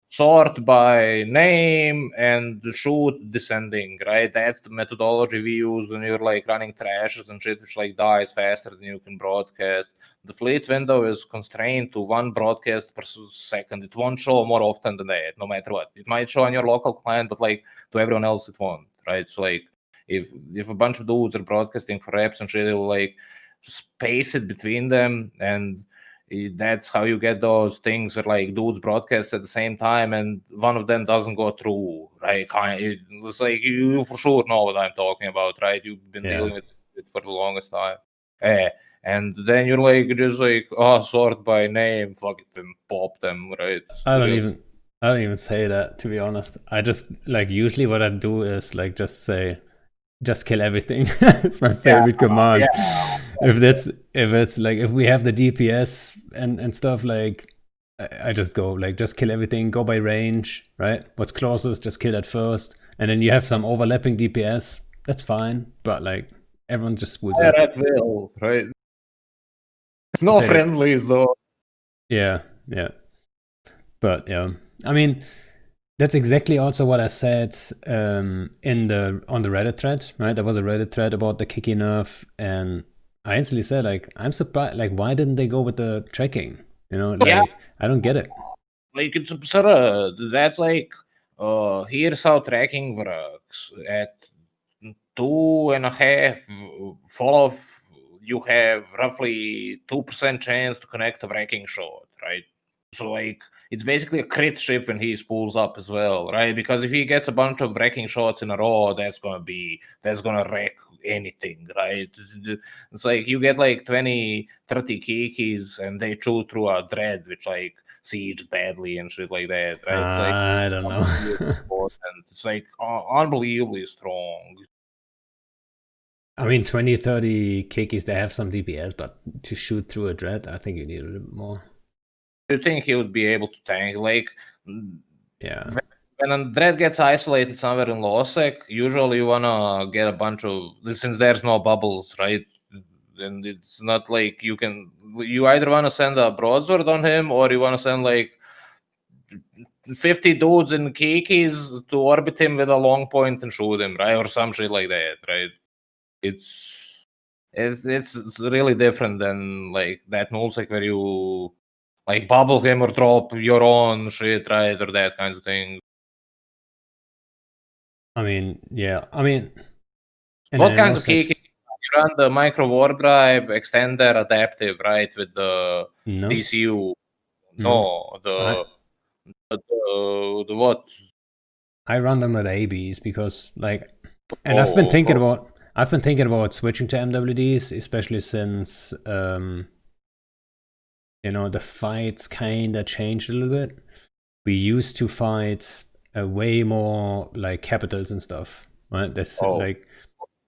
Sort by name and shoot descending, right? That's the methodology we use when you're like running trashes and shit, which like dies faster than you can broadcast. The fleet window is constrained to 1 broadcast per second. It won't show more often than that, no matter what. It might show on your local client, but like to everyone else, it won't, right? So like if a bunch of dudes are broadcasting for reps and shit, it'll like space it between them, and that's how you get those things where like dudes broadcast at the same time and one of them doesn't go through, right? It's like you for sure know what I'm talking about, right? You've been dealing with it for the longest time. And then you're like just like, oh, sort by name, fuck it, and pop them, right? I don't even say that, to be honest. I just like usually what I do is like just say just kill everything. It's my favorite command. If it's like if we have the DPS and stuff, like I just go like just kill everything, go by range, right? What's closest, just kill that first. And then you have some overlapping DPS, that's fine. But like everyone just spools up. That will, right? No friendlies though. Yeah. But yeah. I mean, that's exactly also what I said on the Reddit thread, right? There was a Reddit thread about the Kiki nerf, and I instantly said, like, I'm surprised, like, why didn't they go with the tracking? You know, like, I don't get it. Like, it's absurd. That's like, here's how tracking works. At 2.5 follow, you have roughly 2% chance to connect a wrecking shot, right? So like it's basically a crit ship when he spools up as well, right? Because if he gets a bunch of wrecking shots in a row, that's gonna wreck anything, right? It's like you get like 20, 30 Kikis and they chew through a dread, which like siege badly and shit like that, right? It's like I don't know. it's like unbelievably strong. I mean, 20, 30 Kikis, they have some DPS, but to shoot through a dread, I think you need a little bit more. Do you think he would be able to tank? Like, yeah. When a dread gets isolated somewhere in Losec, usually you wanna get a bunch of, since there's no bubbles, right? And it's not like you either wanna send a broadsword on him or you wanna send like 50 dudes in kikis to orbit him with a long point and shoot him, right? Or some shit like that, right? It's really different than like that nullsec where you like bubble him or drop your own shit, right? Or that kind of thing. I mean, yeah. I mean, What kinds of kiki? You run the micro warp drive, extender, adaptive, right? With the DCU. No, the what? I run them with ABs because like, and I've been thinking about switching to MWDs, especially since the fights kind of changed a little bit. We used to fight way more like capitals and stuff, right? Like,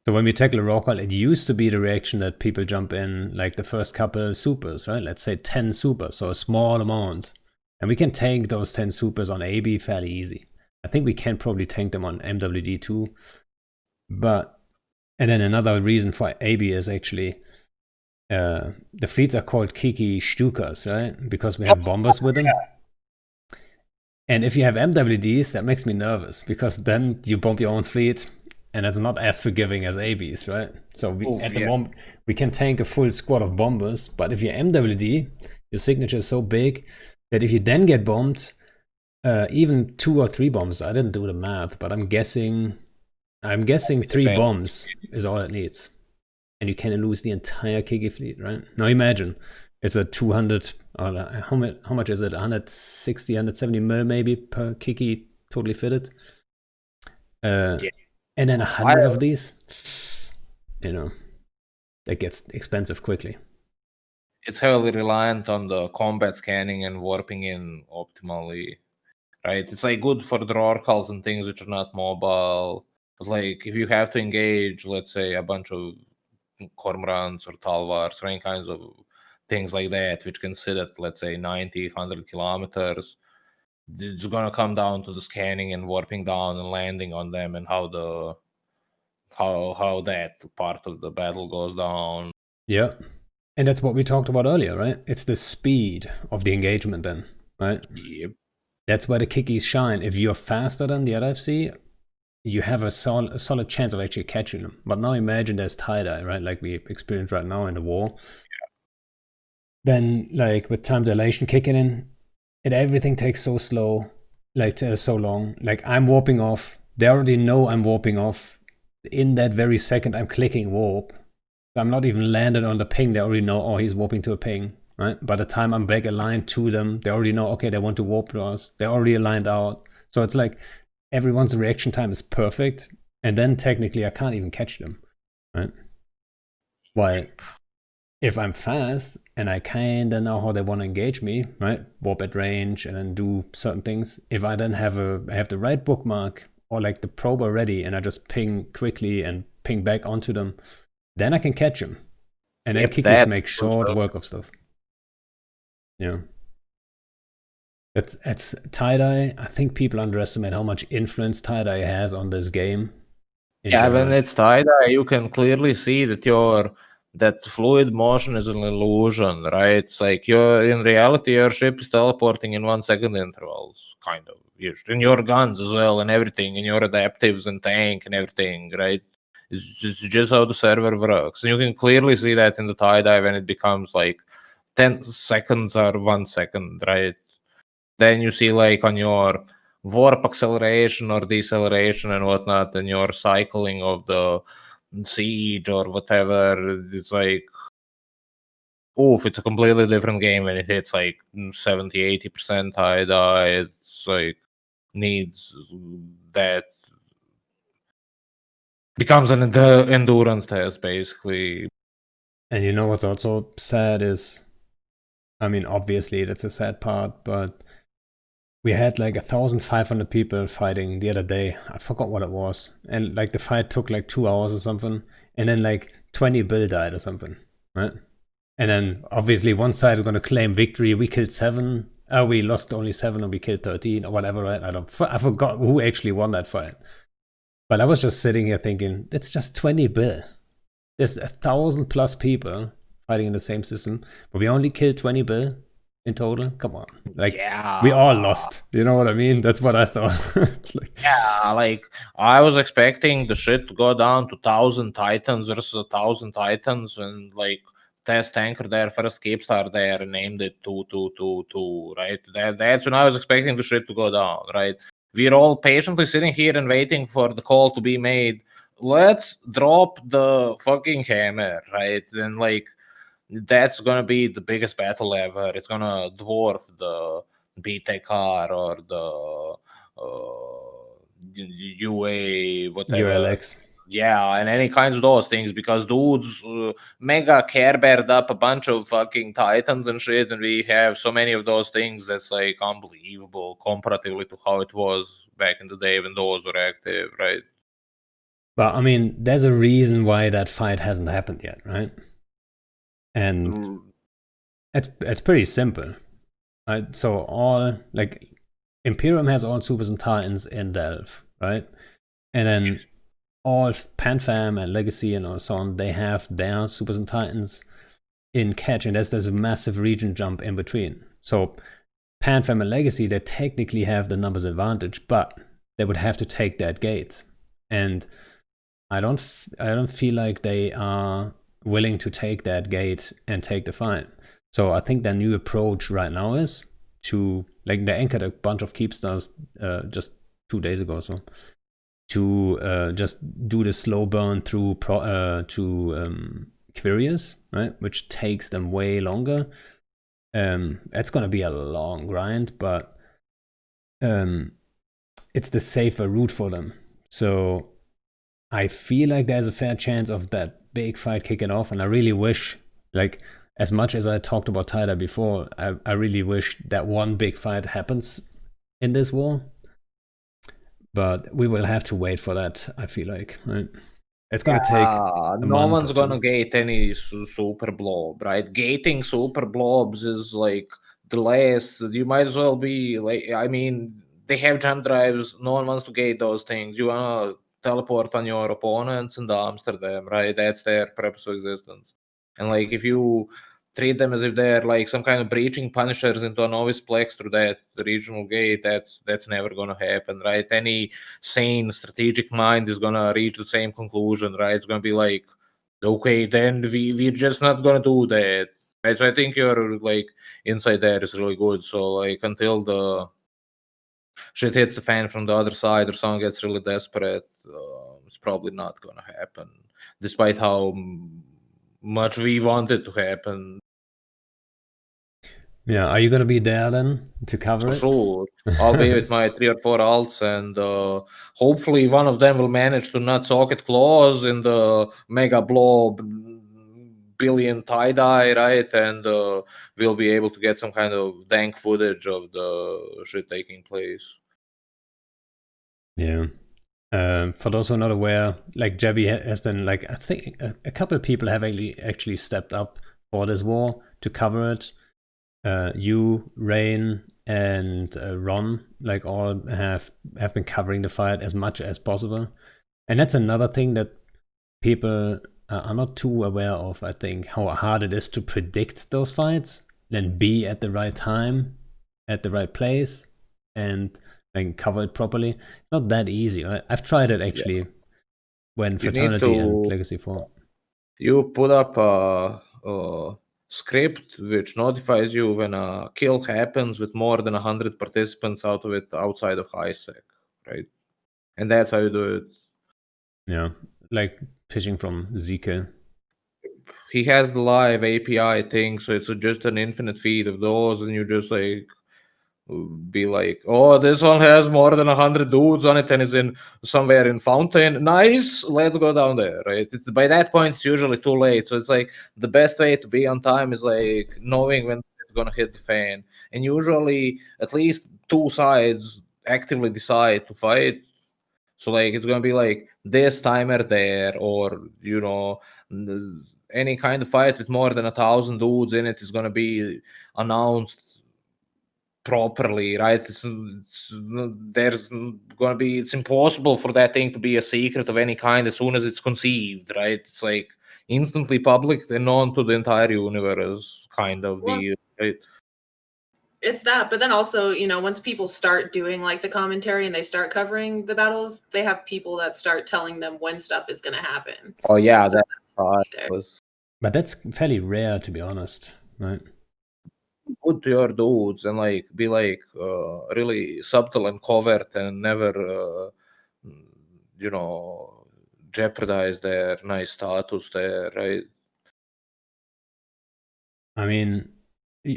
so when we tackle a rock call, it used to be the reaction that people jump in like the first couple supers, right? Let's say 10 supers, so a small amount, and we can tank those 10 supers on AB fairly easy. I think we can probably tank them on MWD too. And then another reason for AB is actually the fleets are called Kiki Stukas, right? Because we have bombers with them. And if you have MWDs, that makes me nervous because then you bomb your own fleet and it's not as forgiving as ABs, right? So at the moment, we can tank a full squad of bombers, but if you're MWD, your signature is so big that if you then get bombed, even 2 or 3 bombs, I didn't do the math, but I'm guessing 3 bombs is all it needs. And you can lose the entire Kiki fleet, right? Now imagine, it's a 200, or how much is it? 160, 170 mil maybe per Kiki, totally fitted. And then 100 of these, that gets expensive quickly. It's heavily reliant on the combat scanning and warping in optimally, right? It's like good for the oracles and things which are not mobile. But like if you have to engage, let's say a bunch of cormorants or talvars or any kinds of things like that, which can sit at, let's say, 90, 100 kilometers, it's going to come down to the scanning and warping down and landing on them and how that part of the battle goes down. Yeah. And that's what we talked about earlier, right? It's the speed of the engagement then, right? Yep. That's where the kickies shine. If you're faster than the other FC, you have a solid chance of actually catching them. But now imagine there's tie-dye, right? Like we experience right now in the war. Yeah. Then, like, with time dilation kicking in, everything takes so slow, like so long. Like, I'm warping off. They already know I'm warping off. In that very second, I'm clicking warp. I'm not even landed on the ping. They already know, oh, he's warping to a ping, right? By the time I'm back aligned to them, they already know, okay, they want to warp to us. They're already aligned out. So it's like everyone's reaction time is perfect. And then technically I can't even catch them, right? While if I'm fast and I kind of know how they want to engage me, right? Warp at range and then do certain things. If I then have the right bookmark or like the prober ready and I just ping quickly and ping back onto them, then I can catch them. And then kickies make short work of stuff. Yeah. It's tie-dye. I think people underestimate how much influence tie-dye has on this game. Yeah, when it's tie-dye, you can clearly see that fluid motion is an illusion, right? It's like in reality, your ship is teleporting in 1 second intervals, kind of. In your guns as well and everything, in your adaptives and tank and everything, right? It's just how the server works. And you can clearly see that in the tie-dye when it becomes like 10 seconds or 1 second, right? Then you see like on your warp acceleration or deceleration and whatnot, and your cycling of the siege or whatever, it's like, oof, it's a completely different game when it hits like 70-80% tie-dye. It's like needs that becomes an endurance test, basically. And you know what's also sad is, I mean, obviously that's a sad part, but we had like 1,500 people fighting the other day. I forgot what it was. And like the fight took like 2 hours or something. And then like 20 bill died or something, right? And then obviously one side is going to claim victory. We killed 7. We lost only 7 and we killed 13 or whatever, right? I forgot who actually won that fight. But I was just sitting here thinking, it's just 20 bill. There's 1,000 plus people fighting in the same system, but we only killed 20 bill. in total? Come on. Like, Yeah. we all lost. You know what I mean? That's what I thought. It's like, Yeah, like I was expecting the shit to go down to 1,000 Titans versus 1,000 Titans, and like test tanker there, first Keepstar there, and named it 2-2-2-2, right? That's when I was expecting the shit to go down, right? We're all patiently sitting here and waiting for the call to be made. Let's drop the fucking hammer, right? And like that's gonna be the biggest battle ever. It's gonna dwarf the BTK or the UA whatever. ULX. Yeah, and any kinds of those things, because dudes mega care beared up a bunch of fucking Titans and shit, and we have so many of those things that's like unbelievable comparatively to how it was back in the day when those were active, right? But I mean, there's a reason why that fight hasn't happened yet, right? And it's pretty simple. Right? So all like Imperium has all Supers and Titans in Delve, right? And then all PanFam and Legacy and so on, they have their Supers and Titans in Catch, and there's a massive region jump in between. So PanFam and Legacy, they technically have the numbers advantage, but they would have to take that gate. And I don't feel like they are willing to take that gate and take the fight. So I think their new approach right now is to, like, they anchored a bunch of Keepstars just 2 days ago or so, to just do the slow burn through to Quirius, right? Which takes them way longer. It's gonna be a long grind, but it's the safer route for them. So I feel like there's a fair chance of that big fight kicking off, and I really wish, like, as much as I talked about Tyler before, I really wish that one big fight happens in this war. But we will have to wait for that, I feel like, right? It's gonna take no one's gonna gate any super blob, right? Gating super blobs is like the last. You might as well be like, I mean, they have jump drives. No one wants to gate those things. You wanna teleport on your opponents in the Amsterdam, right? That's their purpose of existence. And like, if you treat them as if they're like some kind of breaching punishers into a novice plex through that regional gate, that's never gonna happen, right? Any sane strategic mind is gonna reach the same conclusion, right? It's gonna be like, okay, then we're just not gonna do that. Right? So I think your like insight there is really good. So like until the shit hits the fan from the other side or someone gets really desperate, it's probably not gonna happen, despite how much we want it to happen. Yeah, are you gonna be there then to cover it? Sure, I'll be with my 3 or 4 alts, and hopefully one of them will manage to not socket claws in the mega blob billion tie-dye, right? And we'll be able to get some kind of dank footage of the shit taking place. Yeah. For those who are not aware, like Jebi has been, like, I think a couple of people have actually stepped up for this war to cover it. You, Rain, and Ron, like, all have been covering the fight as much as possible, and that's another thing that people are not too aware of. I think how hard it is to predict those fights, then be at the right time, at the right place, and like cover it properly. It's not that easy. I've tried it actually when Fraternity and Legacy 4. You put up a script which notifies you when a kill happens with more than 100 participants out of it outside of high sec, right? And that's how you do it. Yeah, like fishing from Zeke. He has the live API thing, so it's just an infinite feed of those, and you just like be like, oh, this one has more than 100 dudes on it and is in somewhere in Fountain. Nice, let's go down there, right? It's by that point it's usually too late. So it's like the best way to be on time is like knowing when it's gonna hit the fan. And usually at least 2 sides actively decide to fight. So like it's gonna be like this timer there, or you know, any kind of fight with more than 1,000 dudes in it is gonna be announced properly, right? There's gonna be, it's impossible for that thing to be a secret of any kind as soon as it's conceived, right? It's like instantly public and known to the entire universe, kind of deal, right? It's that, but then also, you know, once people start doing like the commentary and they start covering the battles, they have people that start telling them when stuff is going to happen. Oh yeah, So that there. was But that's fairly rare, to be honest, right? good to your dudes and like be like really subtle and covert and never you know, jeopardize their nice status there, right? I mean,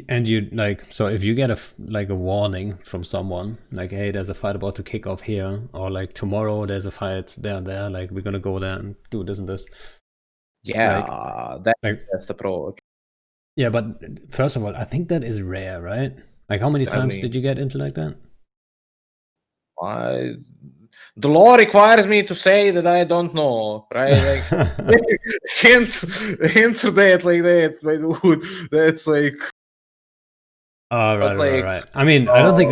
and you like, so if you get like a warning from someone, like, hey, there's a fight about to kick off here, or like tomorrow there's a fight there and there, like we're gonna go there and do this and this. Yeah, that's the approach. Yeah, but first of all, I think that is rare, right? Like, how many times did you get into like that? The law requires me to say that I don't know, right? Like, answer that like that, my dude. That's like. Oh, right. I mean, I don't think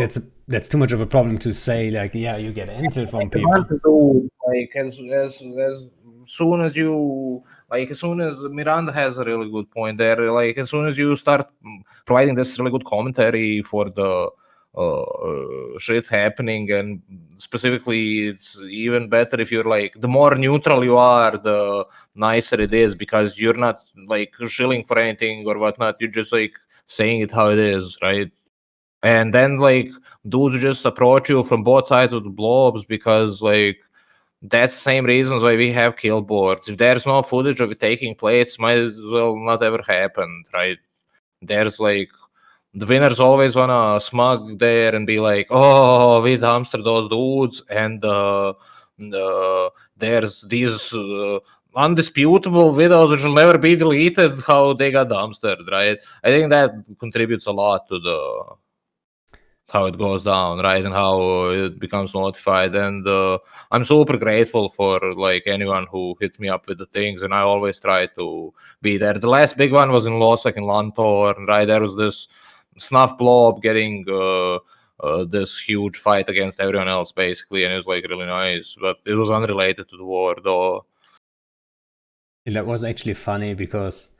that's too much of a problem to say. Like, yeah, you get entered from people. Like as soon as you like, as soon as Miranda has a really good point there, like as soon as you start providing this really good commentary for the shit happening, and specifically it's even better if you're like, the more neutral you are, the nicer it is, because you're not like shilling for anything or whatnot, you're just like saying it how it is, right? And then like dudes just approach you from both sides of the blobs, because like that's the same reasons why we have kill boards. If there's no footage of it taking place, might as well not ever happen, right? There's like, the winners always wanna smug there and be like, oh, we dumpster those dudes, and there's these undisputable videos which will never be deleted, how they got dumpstered, right? I think that contributes a lot to the how it goes down, right, and how it becomes notified. And I'm super grateful for like anyone who hits me up with the things, and I always try to be there. The last big one was in Losek and Lantor, right? There was this snuff blob getting this huge fight against everyone else basically, and it was like really nice, but it was unrelated to the war though. And that was actually funny because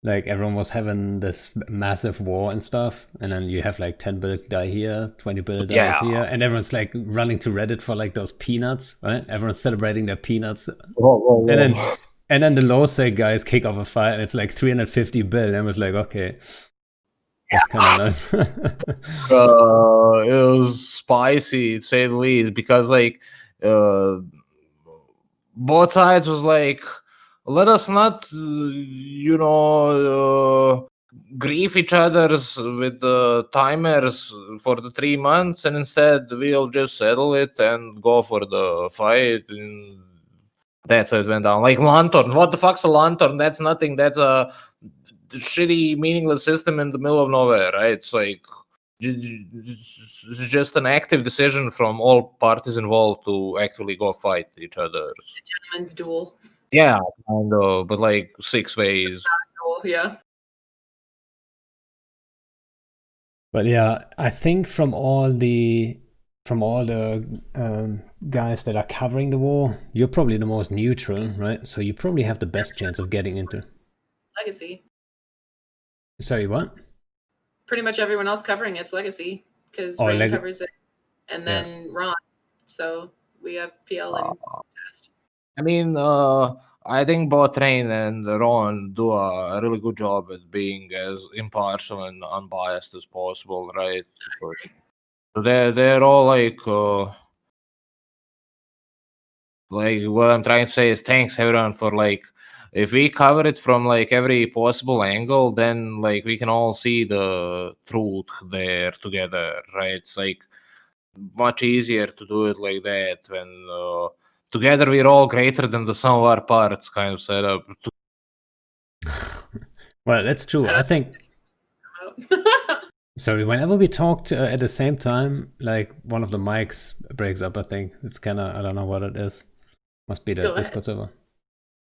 like everyone was having this massive war and stuff, and then you have like 10 build die here, 20 build dies here, and everyone's like running to Reddit for like those peanuts, right? Everyone's celebrating their peanuts. And then the Losec guys kick off a fight, and it's like 350 bill, and I was like, okay, that's kind of nice. It was spicy to say the least, because like both sides was like, let us not grief each other's with the timers for the 3 months, and instead we'll just settle it and go for the fight. And that's how it went down. Like Lantern, what the fuck's a Lantern? That's nothing. That's a shitty, meaningless system in the middle of nowhere, right? It's like, it's just an active decision from all parties involved to actually go fight each other. Gentleman's duel. Yeah, kind of, but like 6 ways. Yeah. But yeah, I think from all the guys that are covering the war, you're probably the most neutral, right? So you probably have the best chance of getting into Legacy. Sorry, what? Pretty much everyone else covering it's Legacy, because Rain covers it, and then Ron. So we have PL and Test. I mean, I think both Rain and Ron do a really good job at being as impartial and unbiased as possible, right? So they're all like what I'm trying to say is thanks everyone for like, if we cover it from like every possible angle, then like we can all see the truth there together, right? It's like much easier to do it like that when together we're all greater than the sum of our parts kind of setup. Well, that's true. I think. Sorry, whenever we talked at the same time, like one of the mics breaks up. I think it's kind of, I don't know what it is. Must be the Discord server.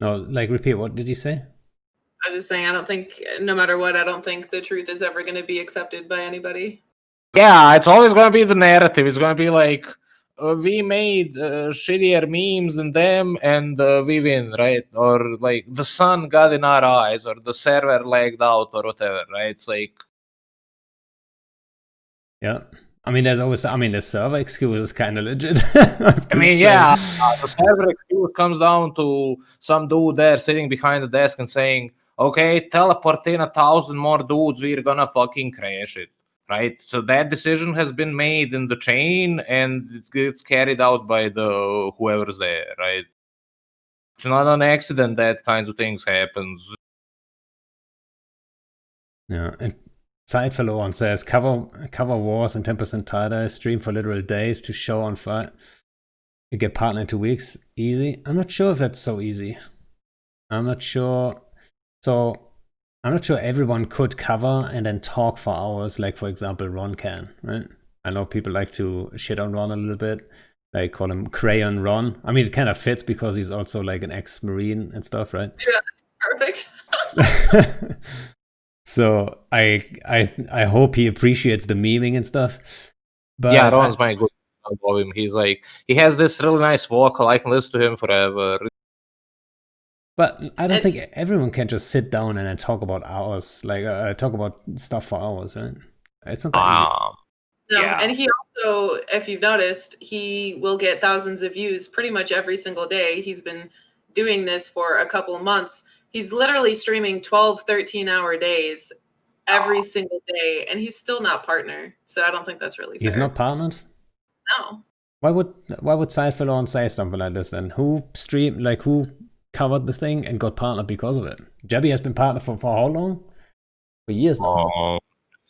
No, like repeat. What did you say? I was just saying, I don't think, no matter what, I don't think the truth is ever going to be accepted by anybody. Yeah, it's always going to be the narrative. It's going to be like, we made shittier memes than them, and we win, right? Or like the sun got in our eyes, or the server lagged out, or whatever, right? It's like, Yeah. I mean, the server excuse is kind of legit. I mean, yeah, the server excuse comes down to some dude there sitting behind the desk and saying, okay, teleport in 1,000 more dudes, we're gonna fucking crash it, right? So that decision has been made in the chain and it gets carried out by the whoever's there, right? It's not an accident that kinds of things happens. Yeah, and Zeit verloren says cover wars and 10% tie-dye, stream for literal days to show on fire. You get partner in 2 weeks, easy. I'm not sure if that's so easy. I'm not sure. So I'm not sure everyone could cover and then talk for hours, like for example Ron can, right? I know people like to shit on Ron a little bit, like call him Crayon Ron. I mean, it kind of fits because he's also like an ex-Marine and stuff, right? Yeah, that's perfect. So I hope he appreciates the memeing and stuff. But yeah, Ron's my good friend of him. He's like, he has this really nice vocal. I can listen to him forever. But I don't think everyone can just sit down and then talk about hours, like talk about stuff for hours, right? It's not that easy. No, Yeah. and he also, if you've noticed, he will get thousands of views pretty much every single day. He's been doing this for a couple of months. He's literally streaming 12, 13-hour days every single day, and he's still not partner. So I don't think that's really fair. He's not partnered? No. Why would Cypherlon say something like this then? Who covered the thing and got partnered because of it? Jebi has been partnered for how long? For years now.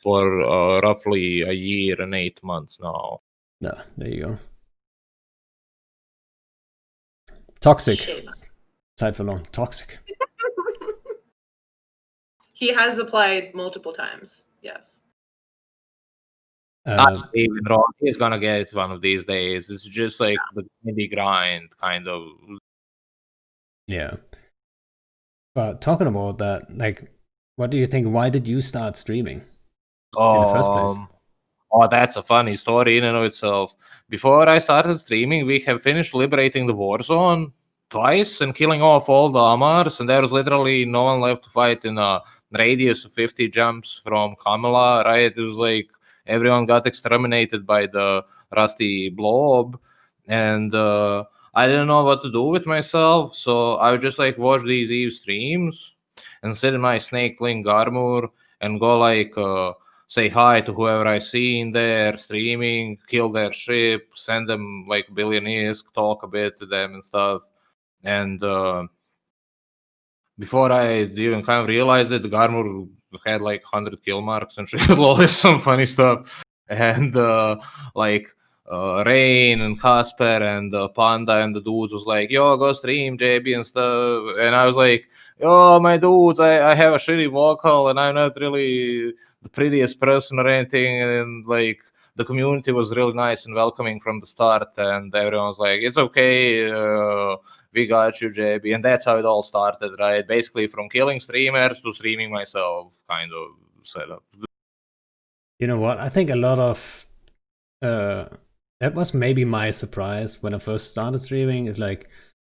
For roughly a year and 8 months now. Yeah, there you go. Toxic. Cypherlon, toxic. He has applied multiple times. Yes. Even wrong. He's gonna get it one of these days. It's just like the indie grind, kind of. Yeah. But talking about that, like, what do you think? Why did you start streaming in the first place? Oh, that's a funny story in and of itself. Before I started streaming, we have finished liberating the war zone twice and killing off all the Amars, and there was literally no one left to fight in a radius of 50 jumps from Kamala, right? It was like everyone got exterminated by the rusty blob, and I didn't know what to do with myself, so I would just like watch these Eve streams and sit in my snakeling armor and go like say hi to whoever I see in there streaming, kill their ship, send them like billionaires, talk a bit to them and stuff. And before I even kind of realized it, the Garmur had like 100 kill marks and shit. Always some funny stuff. And Rain and Casper and Panda and the dudes was like, yo, go stream Jebi and stuff. And I was like, yo, my dudes, I have a shitty vocal and I'm not really the prettiest person or anything. And like the community was really nice and welcoming from the start. And everyone was like, it's okay. We got you, Jebi. And that's how it all started, right? Basically from killing streamers to streaming myself kind of setup. You know what? I think a lot of that was maybe my surprise when I first started streaming, is like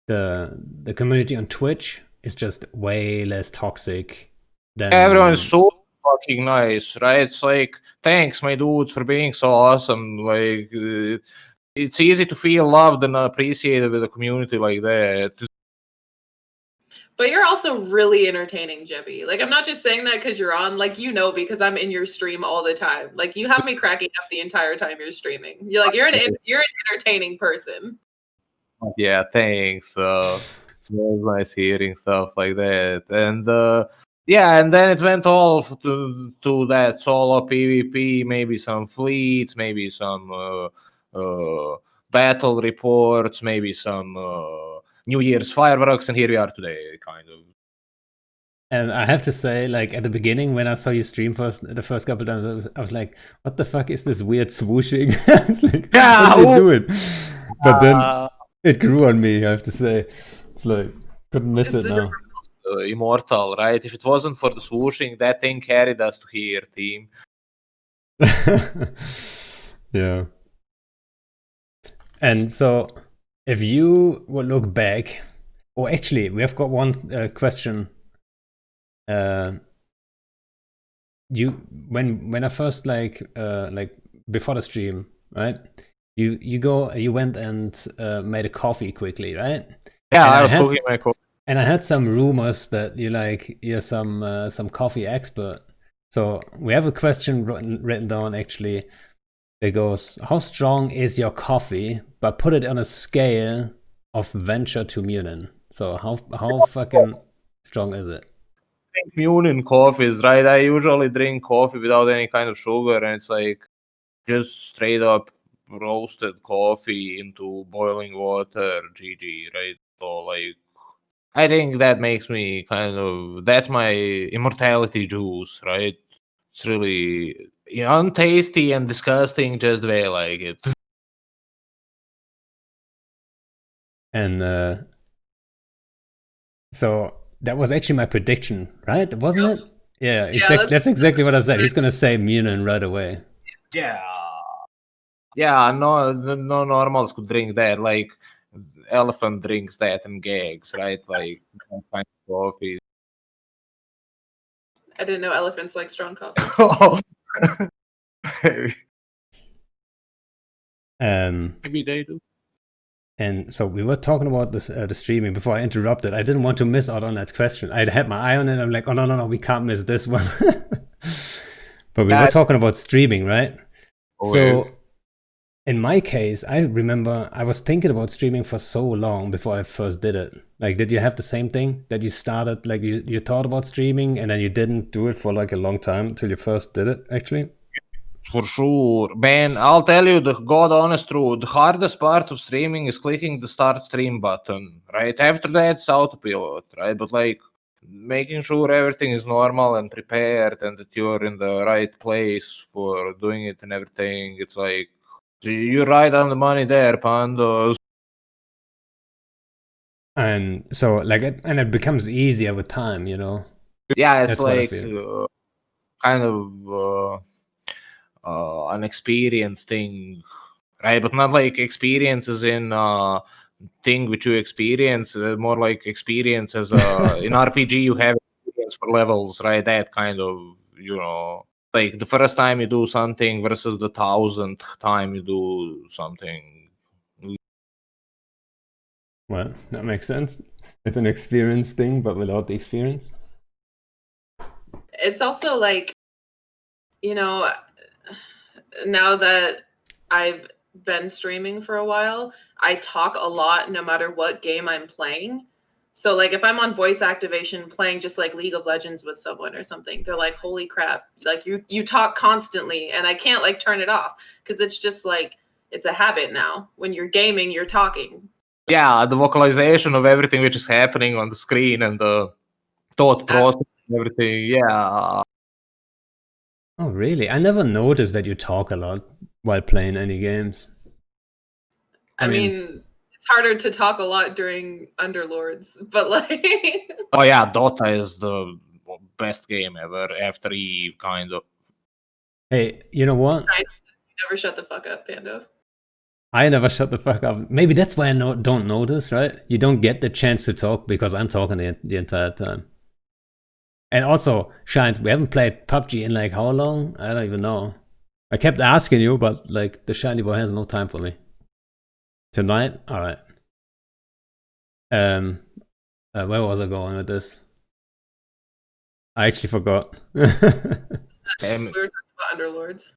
the community on Twitch is just way less toxic than everyone's so fucking nice, right? It's like, thanks, my dudes, for being so awesome. Like, it's easy to feel loved and appreciated with a community like that. But you're also really entertaining, Jebi. Like, I'm not just saying that because you're on, like, you know, because I'm in your stream all the time. Like, you have me cracking up the entire time you're streaming. You're like, you're an entertaining person. Yeah, thanks. It's very nice hearing stuff like that. And yeah, and then it went all to that solo PvP, maybe some fleets, maybe some battle reports, maybe some New Year's fireworks, and here we are today, kind of. And I have to say, like, at the beginning, when I saw you stream the first couple times, I was like, what the fuck is this weird swooshing? I was like, what's he doing? But then it grew on me, I have to say. It's like, couldn't miss it now. Immortal, right? If it wasn't for the swooshing, that thing carried us to here, team. Yeah. And so, if you would look back, or actually, we have got one question. When I first like before the stream, right? You went and made a coffee quickly, right? Yeah, And I was cooking my coffee. And I heard some rumors that you're some coffee expert. So we have a question written down actually. It goes, how strong is your coffee? But put it on a scale of Venture to Munin. So how fucking strong is it? Munin coffees, right? I usually drink coffee without any kind of sugar, and it's like just straight up roasted coffee into boiling water, GG, right? So like, I think that makes me that's my immortality juice, right? It's really untasty and disgusting, just the way I like it. And so that was actually my prediction, right? Wasn't it? Yeah, exactly. That's exactly what I said. He's gonna say Munin right away. Yeah, no normals could drink that. Like elephant drinks that and gags, right? Like that kind of coffee. I didn't know elephants like strong coffee. Maybe they do. And so we were talking about this, the streaming before I interrupted. I didn't want to miss out on that question. I had my eye on it. I'm like, oh no, we can't miss this one. But we were talking about streaming, right? So in my case, I remember I was thinking about streaming for so long before I first did it. Like, did you have the same thing that you started, like you thought about streaming and then you didn't do it for like a long time until you first did it, actually? For sure. Man, I'll tell you the God honest truth. The hardest part of streaming is clicking the start stream button, right? After that, it's autopilot, right? But like making sure everything is normal and prepared and that you're in the right place for doing it and everything. It's like, you're right on the money there, pandas. And so, like, it becomes easier with time, you know? Yeah, it's That's what I like feel. kind of an experience thing, right? But not like experiences in thing which you experience, more like experience as in RPG you have experience for levels, right? That kind of, like the first time you do something versus the 1,000th time you do something. Well, that makes sense. It's an experience thing, but without the experience. It's also like, now that I've been streaming for a while, I talk a lot no matter what game I'm playing. So like if I'm on voice activation playing just like League of Legends with someone or something, they're like, holy crap, like you talk constantly and I can't like turn it off because it's just like it's a habit now. When you're gaming, you're talking. Yeah, the vocalization of everything which is happening on the screen and the thought process and everything. Yeah. Oh, really? I never noticed that you talk a lot while playing any games. I mean, it's harder to talk a lot during Underlords, but like... Oh yeah, Dota is the best game ever after Eve, kind of. Hey, you know what? You never shut the fuck up, Pando. I never shut the fuck up. Maybe that's why I don't notice, right? You don't get the chance to talk because I'm talking the entire time. And also, Shines, we haven't played PUBG in like how long? I don't even know. I kept asking you, but like the shiny boy has no time for me. Tonight? Alright. Where was I going with this? I actually forgot. We were talking about Underlords.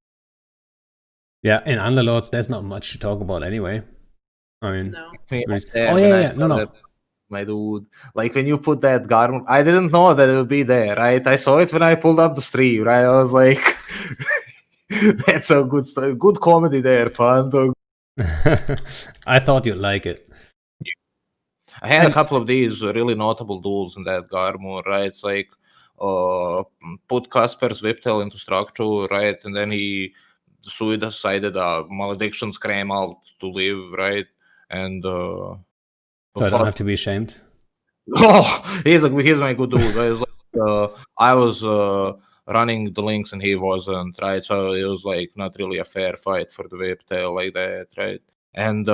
Yeah, in Underlords, there's not much to talk about anyway. I mean, no. Oh yeah, no. My dude, like when you put that garment, I didn't know that it would be there, right? I saw it when I pulled up the stream, right? I was like, that's a good comedy there, Pando. I thought you'd like it. I had a couple of these really notable duels in that Garmur, right? It's like put Casper's Whiptail into structure, right? And then he suicided a malediction scram out to live, right? And so I don't have to be ashamed. Oh, he's my good dude. I was running the links and he wasn't, right? So it was like not really a fair fight for the Whiptail like that, right? And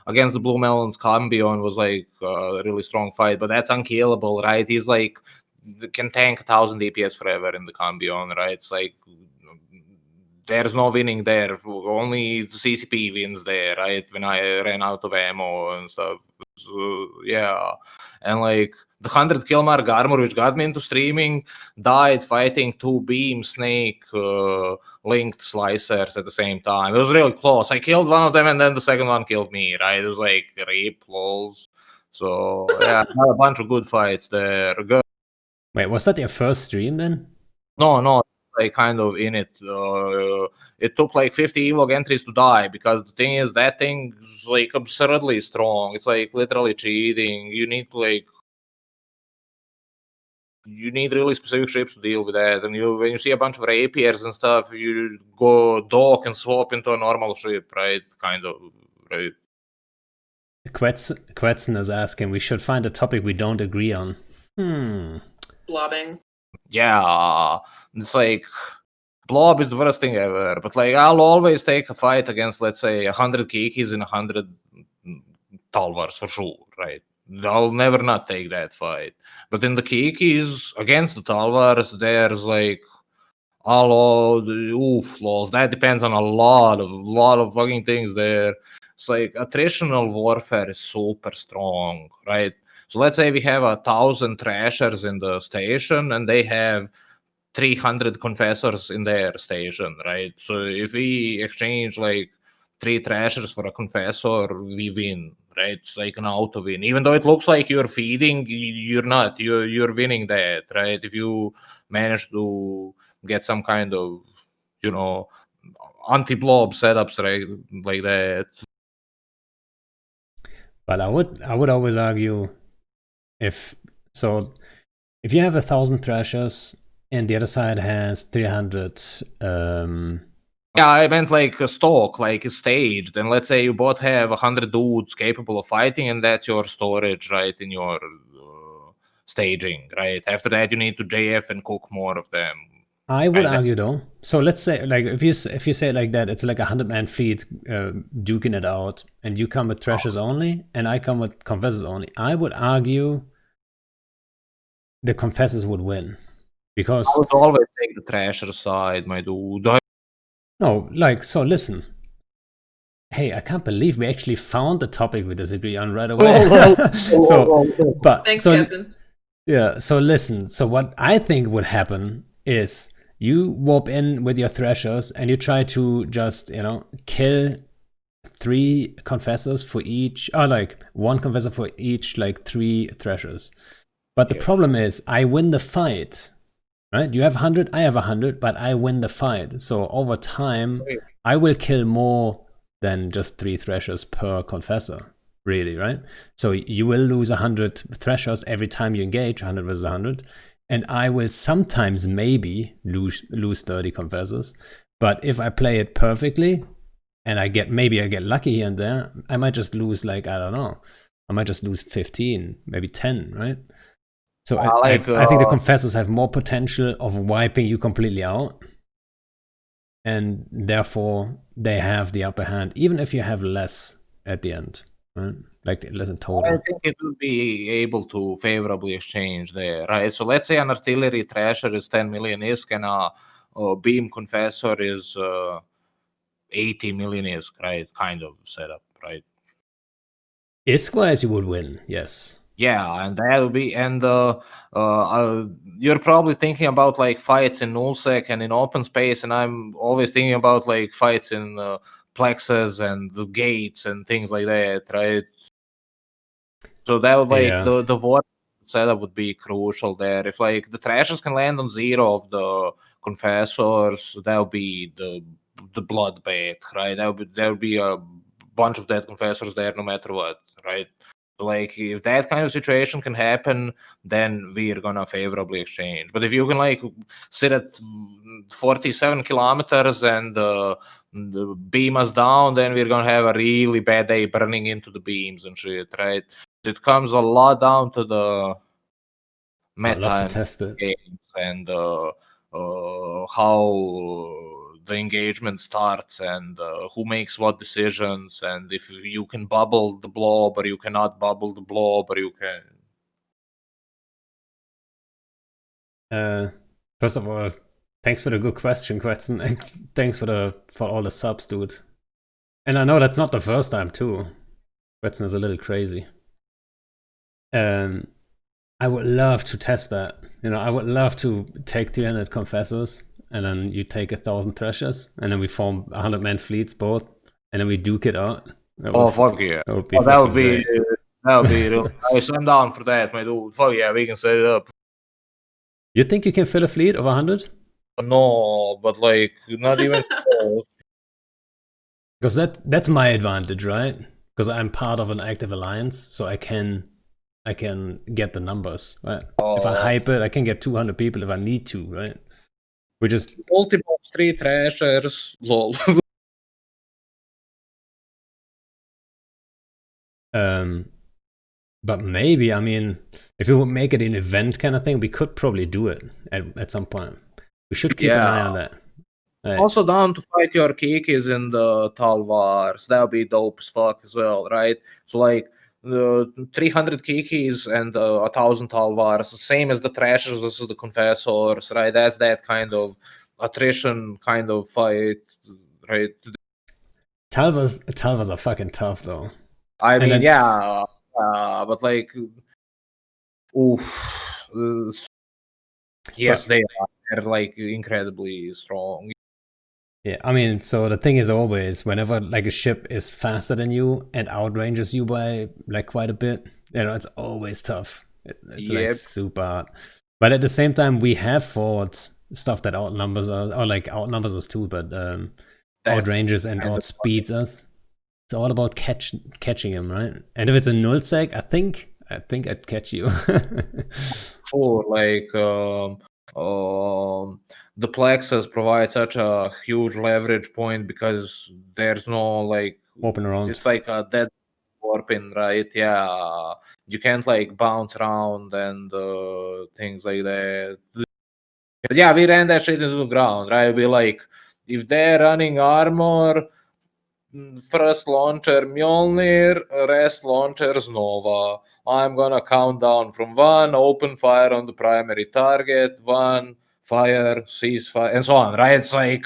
against the Blue Melons, Cambion was like a really strong fight, but that's unkillable, right? He's like can tank 1,000 DPS forever in the Cambion, right? It's like there's no winning there. Only the CCP wins there, right? When I ran out of ammo and stuff. So, yeah. And like the 100 kill mark armor, which got me into streaming, died fighting 2 beam snake linked slicers at the same time. It was really close. I killed one of them and then the second one killed me, right? It was like rape, lols. So yeah, I had a bunch of good fights there. Wait, was that your first stream then? No, like kind of in it. It took like 50 evog entries to die because the thing is that thing is like absurdly strong. It's like literally cheating. You need really specific ships to deal with that. And when you see a bunch of rapiers and stuff, you go dock and swap into a normal ship, right? Kind of, right? Quetzen is asking, we should find a topic we don't agree on. Blobbing. Yeah, it's like blob is the worst thing ever. But like I'll always take a fight against, let's say, 100 Kikis and 100 Talvars for sure, right? I'll never not take that fight. But in the Kikis against the Talvars, there's like all laws. That depends on a lot of fucking things there. It's like attritional warfare is super strong, right? So let's say we have 1,000 trashers in the station and they have 300 confessors in their station, right? So if we exchange like 3 trashers for a confessor, we win, right? It's like an auto win. Even though it looks like you're feeding, you're not. You're winning that, right? If you manage to get some kind of, anti-blob setups, right, like that. But I would always argue if you have 1,000 thrashers and the other side has 300 yeah, I meant like a stock, like a staged. And let's say you both have 100 dudes capable of fighting, and that's your storage, right, in your staging, right? After that, you need to JF and cook more of them. I would argue though. So let's say, like, if you say it like that, it's like 100-man fleet duking it out, and you come with thrashers only, and I come with confessors only. I would argue the confessors would win, because I would always take the thrasher side, my dude. No, like, so listen. Hey, I can't believe we actually found a topic we disagree on right away. Thanks, Captain. Yeah, so listen. So what I think would happen is you warp in with your thrashers and you try to just, kill 3 confessors for each, or like 1 confessor for each, like 3 thrashers. But the problem is I win the fight. Right? You have 100, I have 100, but I win the fight. So over time, I will kill more than just 3 thrashers per confessor, really, right? So you will lose 100 thrashers every time you engage, 100 versus 100, and I will sometimes maybe lose 30 confessors. But if I play it perfectly, and I get lucky here and there, I might just lose, like, I don't know, I might just lose 15, maybe 10, right? So I think the confessors have more potential of wiping you completely out, and therefore they have the upper hand, even if you have less at the end, right? Like less in total. I think it will be able to favorably exchange there, right? So let's say an artillery thrasher is 10 million ISK and a beam confessor is 80 million ISK, right? Kind of setup, right? ISK-wise, you would win, yes. Yeah, and that would be, and you're probably thinking about like fights in nullsec and in open space, and I'm always thinking about like fights in plexes and the gates and things like that, right? So that would like the war setup would be crucial there. If like the thrashers can land on 0 of the confessors, that would be the bloodbath, right? There would be a bunch of dead confessors there no matter what, right? Like if that kind of situation can happen, then we're gonna favorably exchange. But if you can like sit at 47 kilometers and beam us down, then we're gonna have a really bad day burning into the beams and shit, right? It comes a lot down to the meta I'd love to test it. games and how the engagement starts and who makes what decisions, and if you can bubble the blob or you cannot bubble the blob, or you can. First of all, Thanks for the good question, Quetzen, and thanks for all the subs, dude. And I know that's not the first time too. Quetzen is a little crazy. I would love to test that. I would love to take 300 confessors, and then you take 1,000 threshers, and then we form 100-man fleets both, and then we duke it out. Fuck yeah! That would be really nice. I'm down for that, my dude. Fuck yeah, we can set it up. You think you can fill a fleet of 100? No, but like not even close. Because that's my advantage, right? Because I'm part of an active alliance, so I can get the numbers, right? If I hype it, I can get 200 people if I need to, right? We just multiple 3 thrashers, lol. But maybe, I mean, if we would make it an event kind of thing, we could probably do it at some point. We should keep an eye on that. Right. Also down to fight your Kikis in the Talvars. That would be dope as fuck as well, right? So like the 300 Kikis and 1,000 Talvars, same as the Thrashers versus the Confessors, right? That's that kind of attrition kind of fight, right? Talvars are fucking tough though. I mean, yeah, but like, oof. Yes, they are. They're like incredibly strong. Yeah, I mean, so the thing is always, whenever like a ship is faster than you and outranges you by like quite a bit, it's always tough. It's like super hard. But at the same time, we have fought stuff that outnumbers us, or like outnumbers us too, but outranges and outspeeds us. It's all about catching him, right? And if it's a null sec, I think I'd catch you. Sure, like the plexus provides such a huge leverage point because there's no like warping around. It's like a dead warping, right? Yeah, you can't like bounce around and things like that. But yeah, we ran that shit into the ground, right? We like, if they're running armor, first launcher Mjolnir, rest launchers Nova. I'm gonna count down from 1, open fire on the primary target, 1, fire, ceasefire, and so on, right? It's like,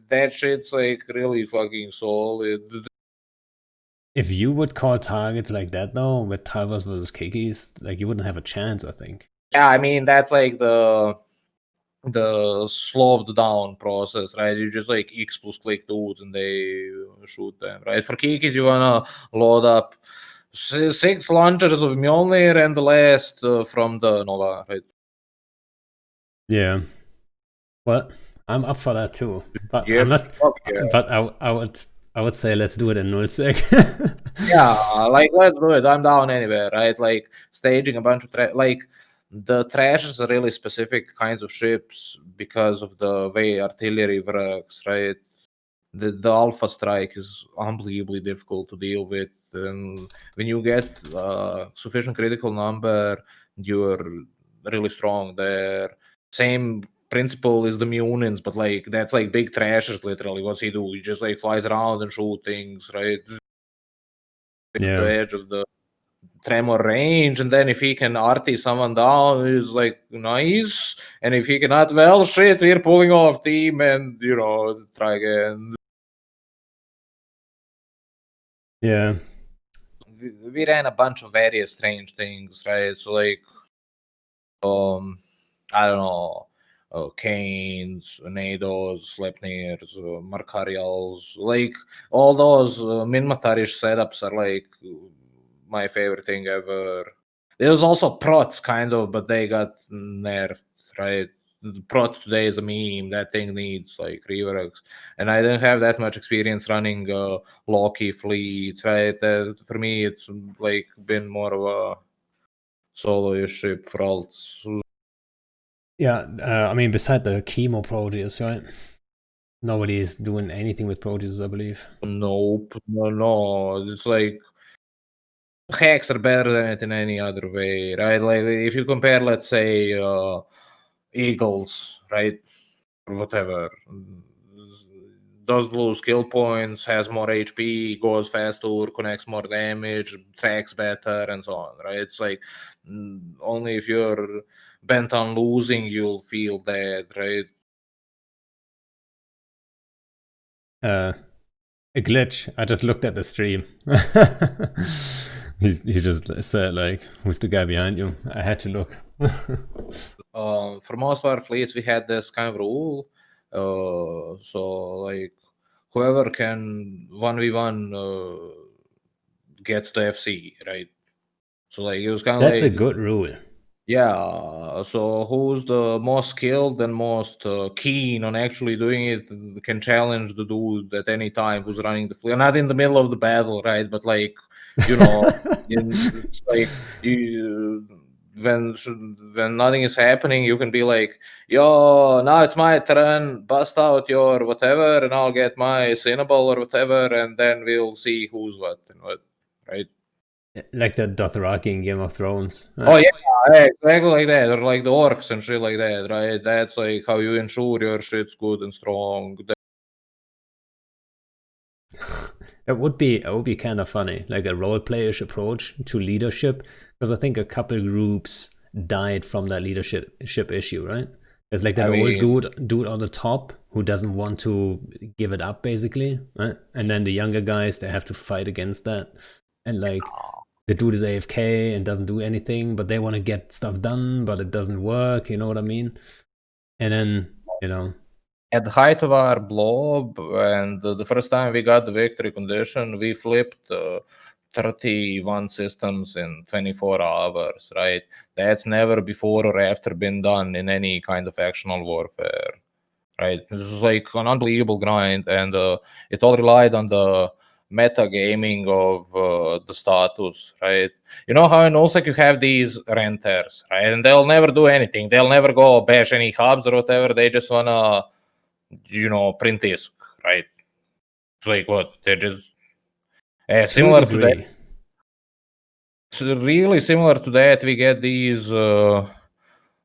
that shit's like really fucking solid. If you would call targets like that though, with Talvars versus Kikis, like you wouldn't have a chance, I think. Yeah, I mean, that's like the slowed down process, right? You just like X plus click dudes and they shoot them, right? For Kikis, you wanna load up 6 launchers of Mjolnir and the last from the Nova, right? Yeah. Well, I'm up for that too. But Yep. I'm not. Yeah. But I would say let's do it in null sec. Yeah, like let's do it. I'm down anywhere, right? Like staging a bunch of the trash is really specific kinds of ships because of the way artillery works, right? The alpha strike is unbelievably difficult to deal with, and when you get sufficient critical number, you're really strong there. Same principle is the Munins, but like that's like big trashers literally. What's he do? He just like flies around and shoot things, right? Yeah. The edge of the tremor range, and then if he can arty someone down, he's like nice. And if he cannot, well, shit, we're pulling off team and try again. Yeah. We ran a bunch of various strange things, right? So like, I don't know, Canes, Nados, Sleipnirs, Markarials, like all those Minmatarish setups are like my favorite thing ever. There was also Prots kind of, but they got nerfed, right? Prot today is a meme. That thing needs like reworks, and I didn't have that much experience running Loki fleets, right? For me, it's like been more of a solo ship for alts. Yeah, I mean, beside the chemo Proteus, right? Nobody is doing anything with Proteus, I believe. Nope, no. It's like hacks are better than it in any other way, right? Like if you compare, let's say, Eagles, right, or whatever, does lose skill points, has more HP, goes faster, connects more damage, tracks better, and so on, right? It's like only if you're bent on losing, you'll feel that, right? A glitch. I just looked at the stream. he just said like, "Who's the guy behind you?" I had to look. For most of our fleets, we had this kind of rule. So like, whoever can 1v1 gets the FC, right? So like, it was kind of That's like a good rule. Yeah, so who's the most skilled and most keen on actually doing it can challenge the dude at any time who's running the fleet. Not in the middle of the battle, right? But like, it's like when nothing is happening, you can be like, "Yo, now it's my turn. Bust out your whatever, and I'll get my Cinnabon or whatever, and then we'll see who's what and what." Right? Like the Dothraki in Game of Thrones. Oh yeah, exactly like that, or like the orcs and shit like that, right? That's like how you ensure your shit's good and strong. It would be kind of funny, like a role-playish approach to leadership, because I think a couple groups died from that leadership issue, right? There's like that old dude on the top who doesn't want to give it up, basically, right? And then the younger guys, they have to fight against that, and like the dude is AFK and doesn't do anything, but they want to get stuff done, but it doesn't work. You know what I mean? And then at the height of our blob, and the first time we got the victory condition, we flipped 31 systems in 24 hours, right? That's never before or after been done in any kind of factional warfare, right? This is like an unbelievable grind, and it all relied on the meta gaming of the status, right? You know how in Nullsec you have these renters, right? And they'll never do anything. They'll never go bash any hubs or whatever. They just wanna print disk, right? It's like what they're just similar to that. It's really similar to that. We get these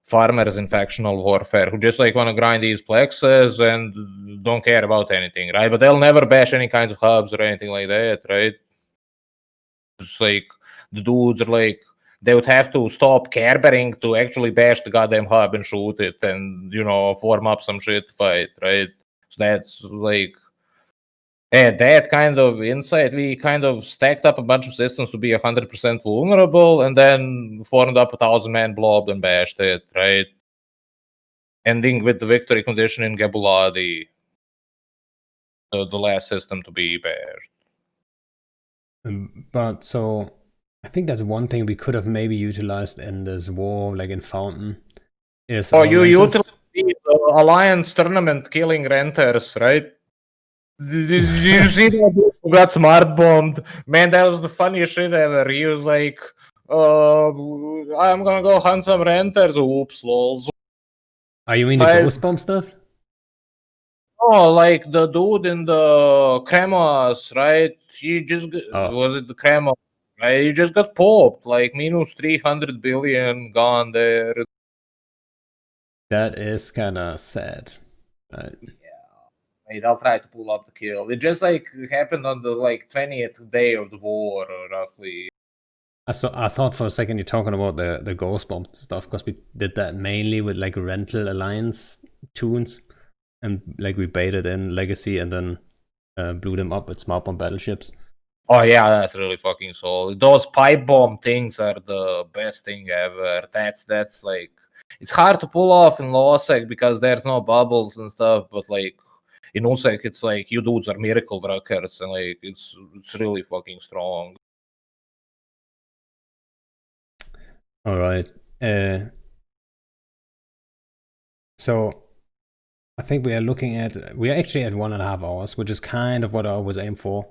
farmers in factional warfare who just like want to grind these plexes and don't care about anything, right? But they'll never bash any kinds of hubs or anything like that, right? It's like the dudes are like they would have to stop caring to actually bash the goddamn hub and shoot it and form up some shit to fight, right? So that's like that kind of insight. We kind of stacked up a bunch of systems to be 100% vulnerable and then formed up a 1,000-man blob and bashed it, right? Ending with the victory condition in Gebuladi, the last system to be bashed. But so I think that's one thing we could have maybe utilized in this war, like in Fountain. Is you utilized the Alliance tournament killing renters, right? Did you see that dude who got smart bombed? Man, that was the funniest shit ever. He was like, I'm gonna go hunt some renters. Oops, lols. Are you mean the ghost bomb stuff? Oh, like the dude in the Cremos, right? He just was it the Cremos? Right? He just got popped, like minus 300 billion gone there. That is kind of sad. Right. Yeah, I'll try to pull up the kill. It just like happened on the 20th day of the war, roughly. I thought for a second you're talking about the ghost bomb stuff, because we did that mainly with like rental alliance tunes, and like we baited in Legacy and then blew them up with smart bomb battleships. Oh yeah, that's really fucking solid. Those pipe bomb things are the best thing ever. That's like, it's hard to pull off in Losec because there's no bubbles and stuff, but like in Nullsec it's like you dudes are miracle druckers and like it's really fucking strong. All right. So I think we are actually at 1.5 hours, which is kind of what I always aim for.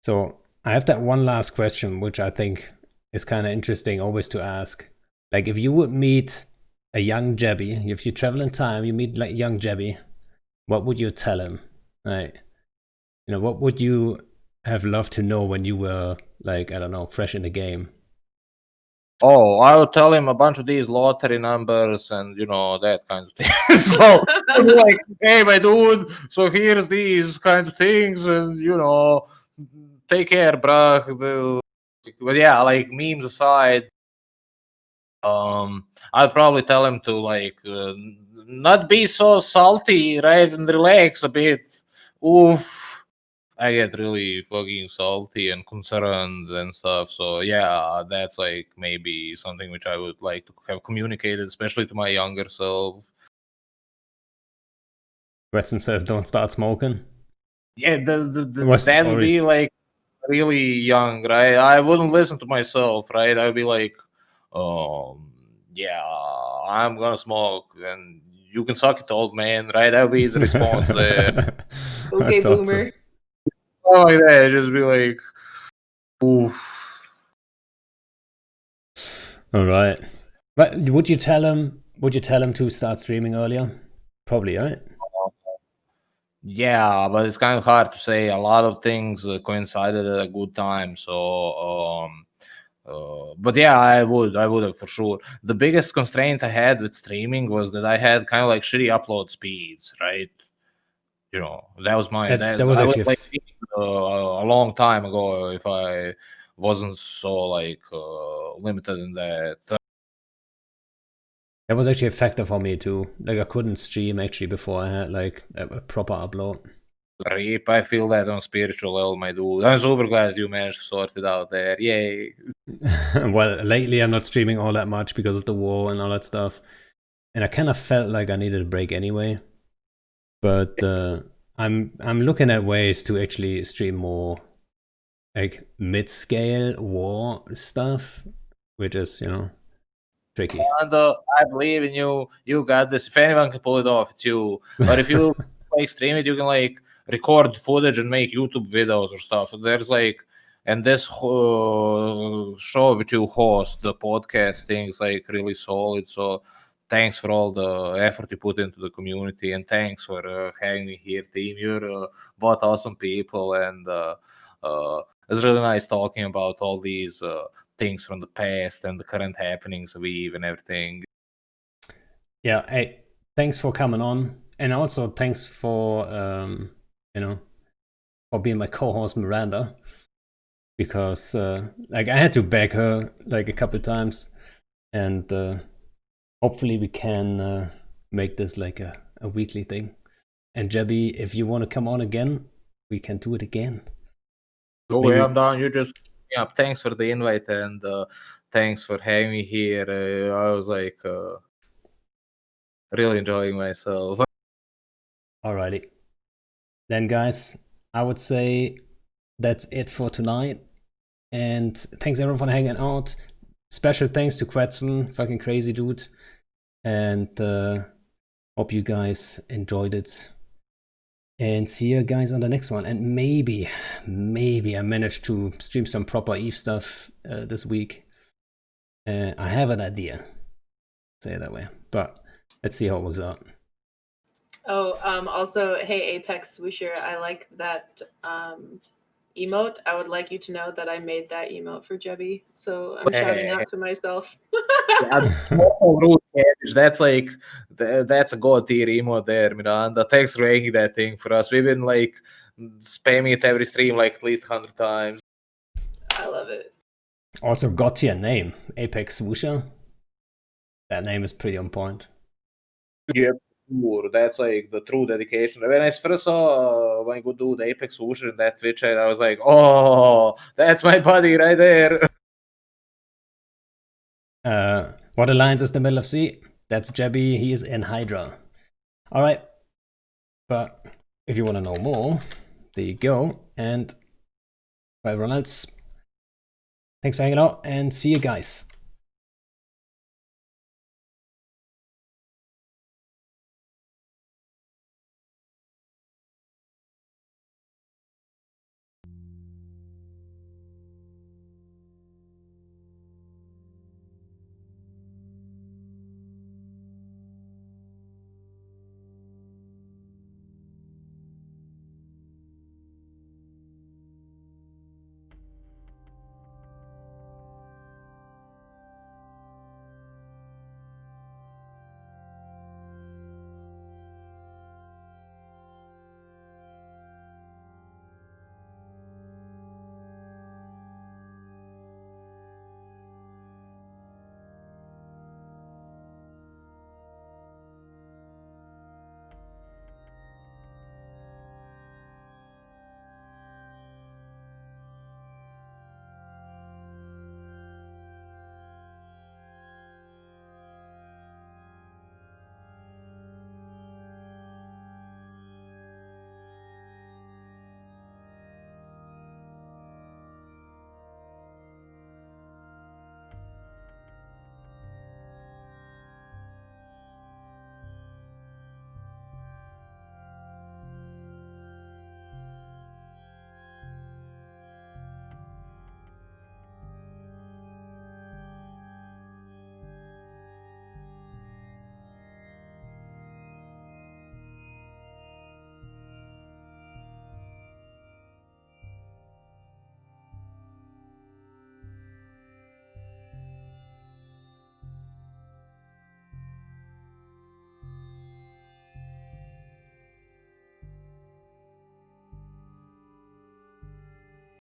So I have that one last question, which I think is kind of interesting always to ask. Like, if you would meet a young Jebi, if you travel in time, you meet like young Jebi, what would you tell him? Like, what would you have loved to know when you were like, I don't know, fresh in the game? Oh, I would tell him a bunch of these lottery numbers and that kind of thing. So like, hey, my dude, so here's these kinds of things, and take care, bruh. But yeah, like memes aside, I'd probably tell him to like not be so salty, right, and relax a bit. oof, I get really fucking salty and concerned and stuff. So yeah, that's like maybe something which I would like to have communicated, especially to my younger self. Weston says, "Don't start smoking." Yeah, Was that would already- be like really young, right? I wouldn't listen to myself, right? I'd be like, yeah, I'm gonna smoke, and you can suck it, old man, right? That would be the response there. Okay, I thought boomer. Oh, like that, just be like, oof. All right. But would you tell him? Would you tell him to start streaming earlier? Probably, right? Yeah, but it's kind of hard to say. A lot of things coincided at a good time, so but yeah, I would have for sure. The biggest constraint I had with streaming was that I had kind of like shitty upload speeds, right? You know, that was my That was I was actually like a long time ago if I wasn't so like limited in that. that was actually a factor for me too. Like I couldn't stream actually before I had like a proper upload. Rip, I feel that on spiritual level, my dude. I'm super glad you managed to sort it out there. Yay. Well, lately I'm not streaming all that much because of the war and all that stuff, and I kind of felt like I needed a break anyway. But I'm looking at ways to actually stream more like mid-scale war stuff, which is tricky. And I believe in you. You got this. If anyone can pull it off, it's you. But if you like stream it, you can like record footage and make YouTube videos or stuff. So there's like, and this show which you host, the podcast thing is like really solid. So thanks for all the effort you put into the community, and thanks for having me here, team. You're both awesome people, and it's really nice talking about all these. Things from the past and the current happenings of Eve and everything. Yeah, hey, thanks for coming on, and also thanks for for being my co-host Miranda, because like I had to beg her like a couple of times, and hopefully we can make this like a weekly thing. And Jebi, if you want to come on again, we can do it again. Oh, Maybe- yeah, I'm down. You just thanks for the invite and thanks for having me here. I was like really enjoying myself. Alrighty. Then guys, I would say that's it for tonight. And thanks everyone for hanging out. Special thanks to Quetzal, fucking crazy dude. And hope you guys enjoyed it. And see you guys on the next one. And maybe I managed to stream some proper Eve stuff this week. I have an idea. Say it that way. But let's see how it works out. Oh, also, hey Apex Swoosher, I like that emote. I would like you to know that I made that emote for Jebi, so I'm shouting out to myself. That's like that's a god tier emote there, Miranda. Thanks for making that thing for us. We've been like spamming it every stream like at least 100 times. I love it. Also got tier name, Apex Swoosher. That name is pretty on point. Yeah, sure. That's like the true dedication. When I first saw my good dude Apex Swoosher in that Twitch chat, I was like, oh, that's my buddy right there. What alliance is the middle of C? That's Jebi. He is in Hydra. All right. But if you want to know more, there you go. And for everyone else, thanks for hanging out and see you guys.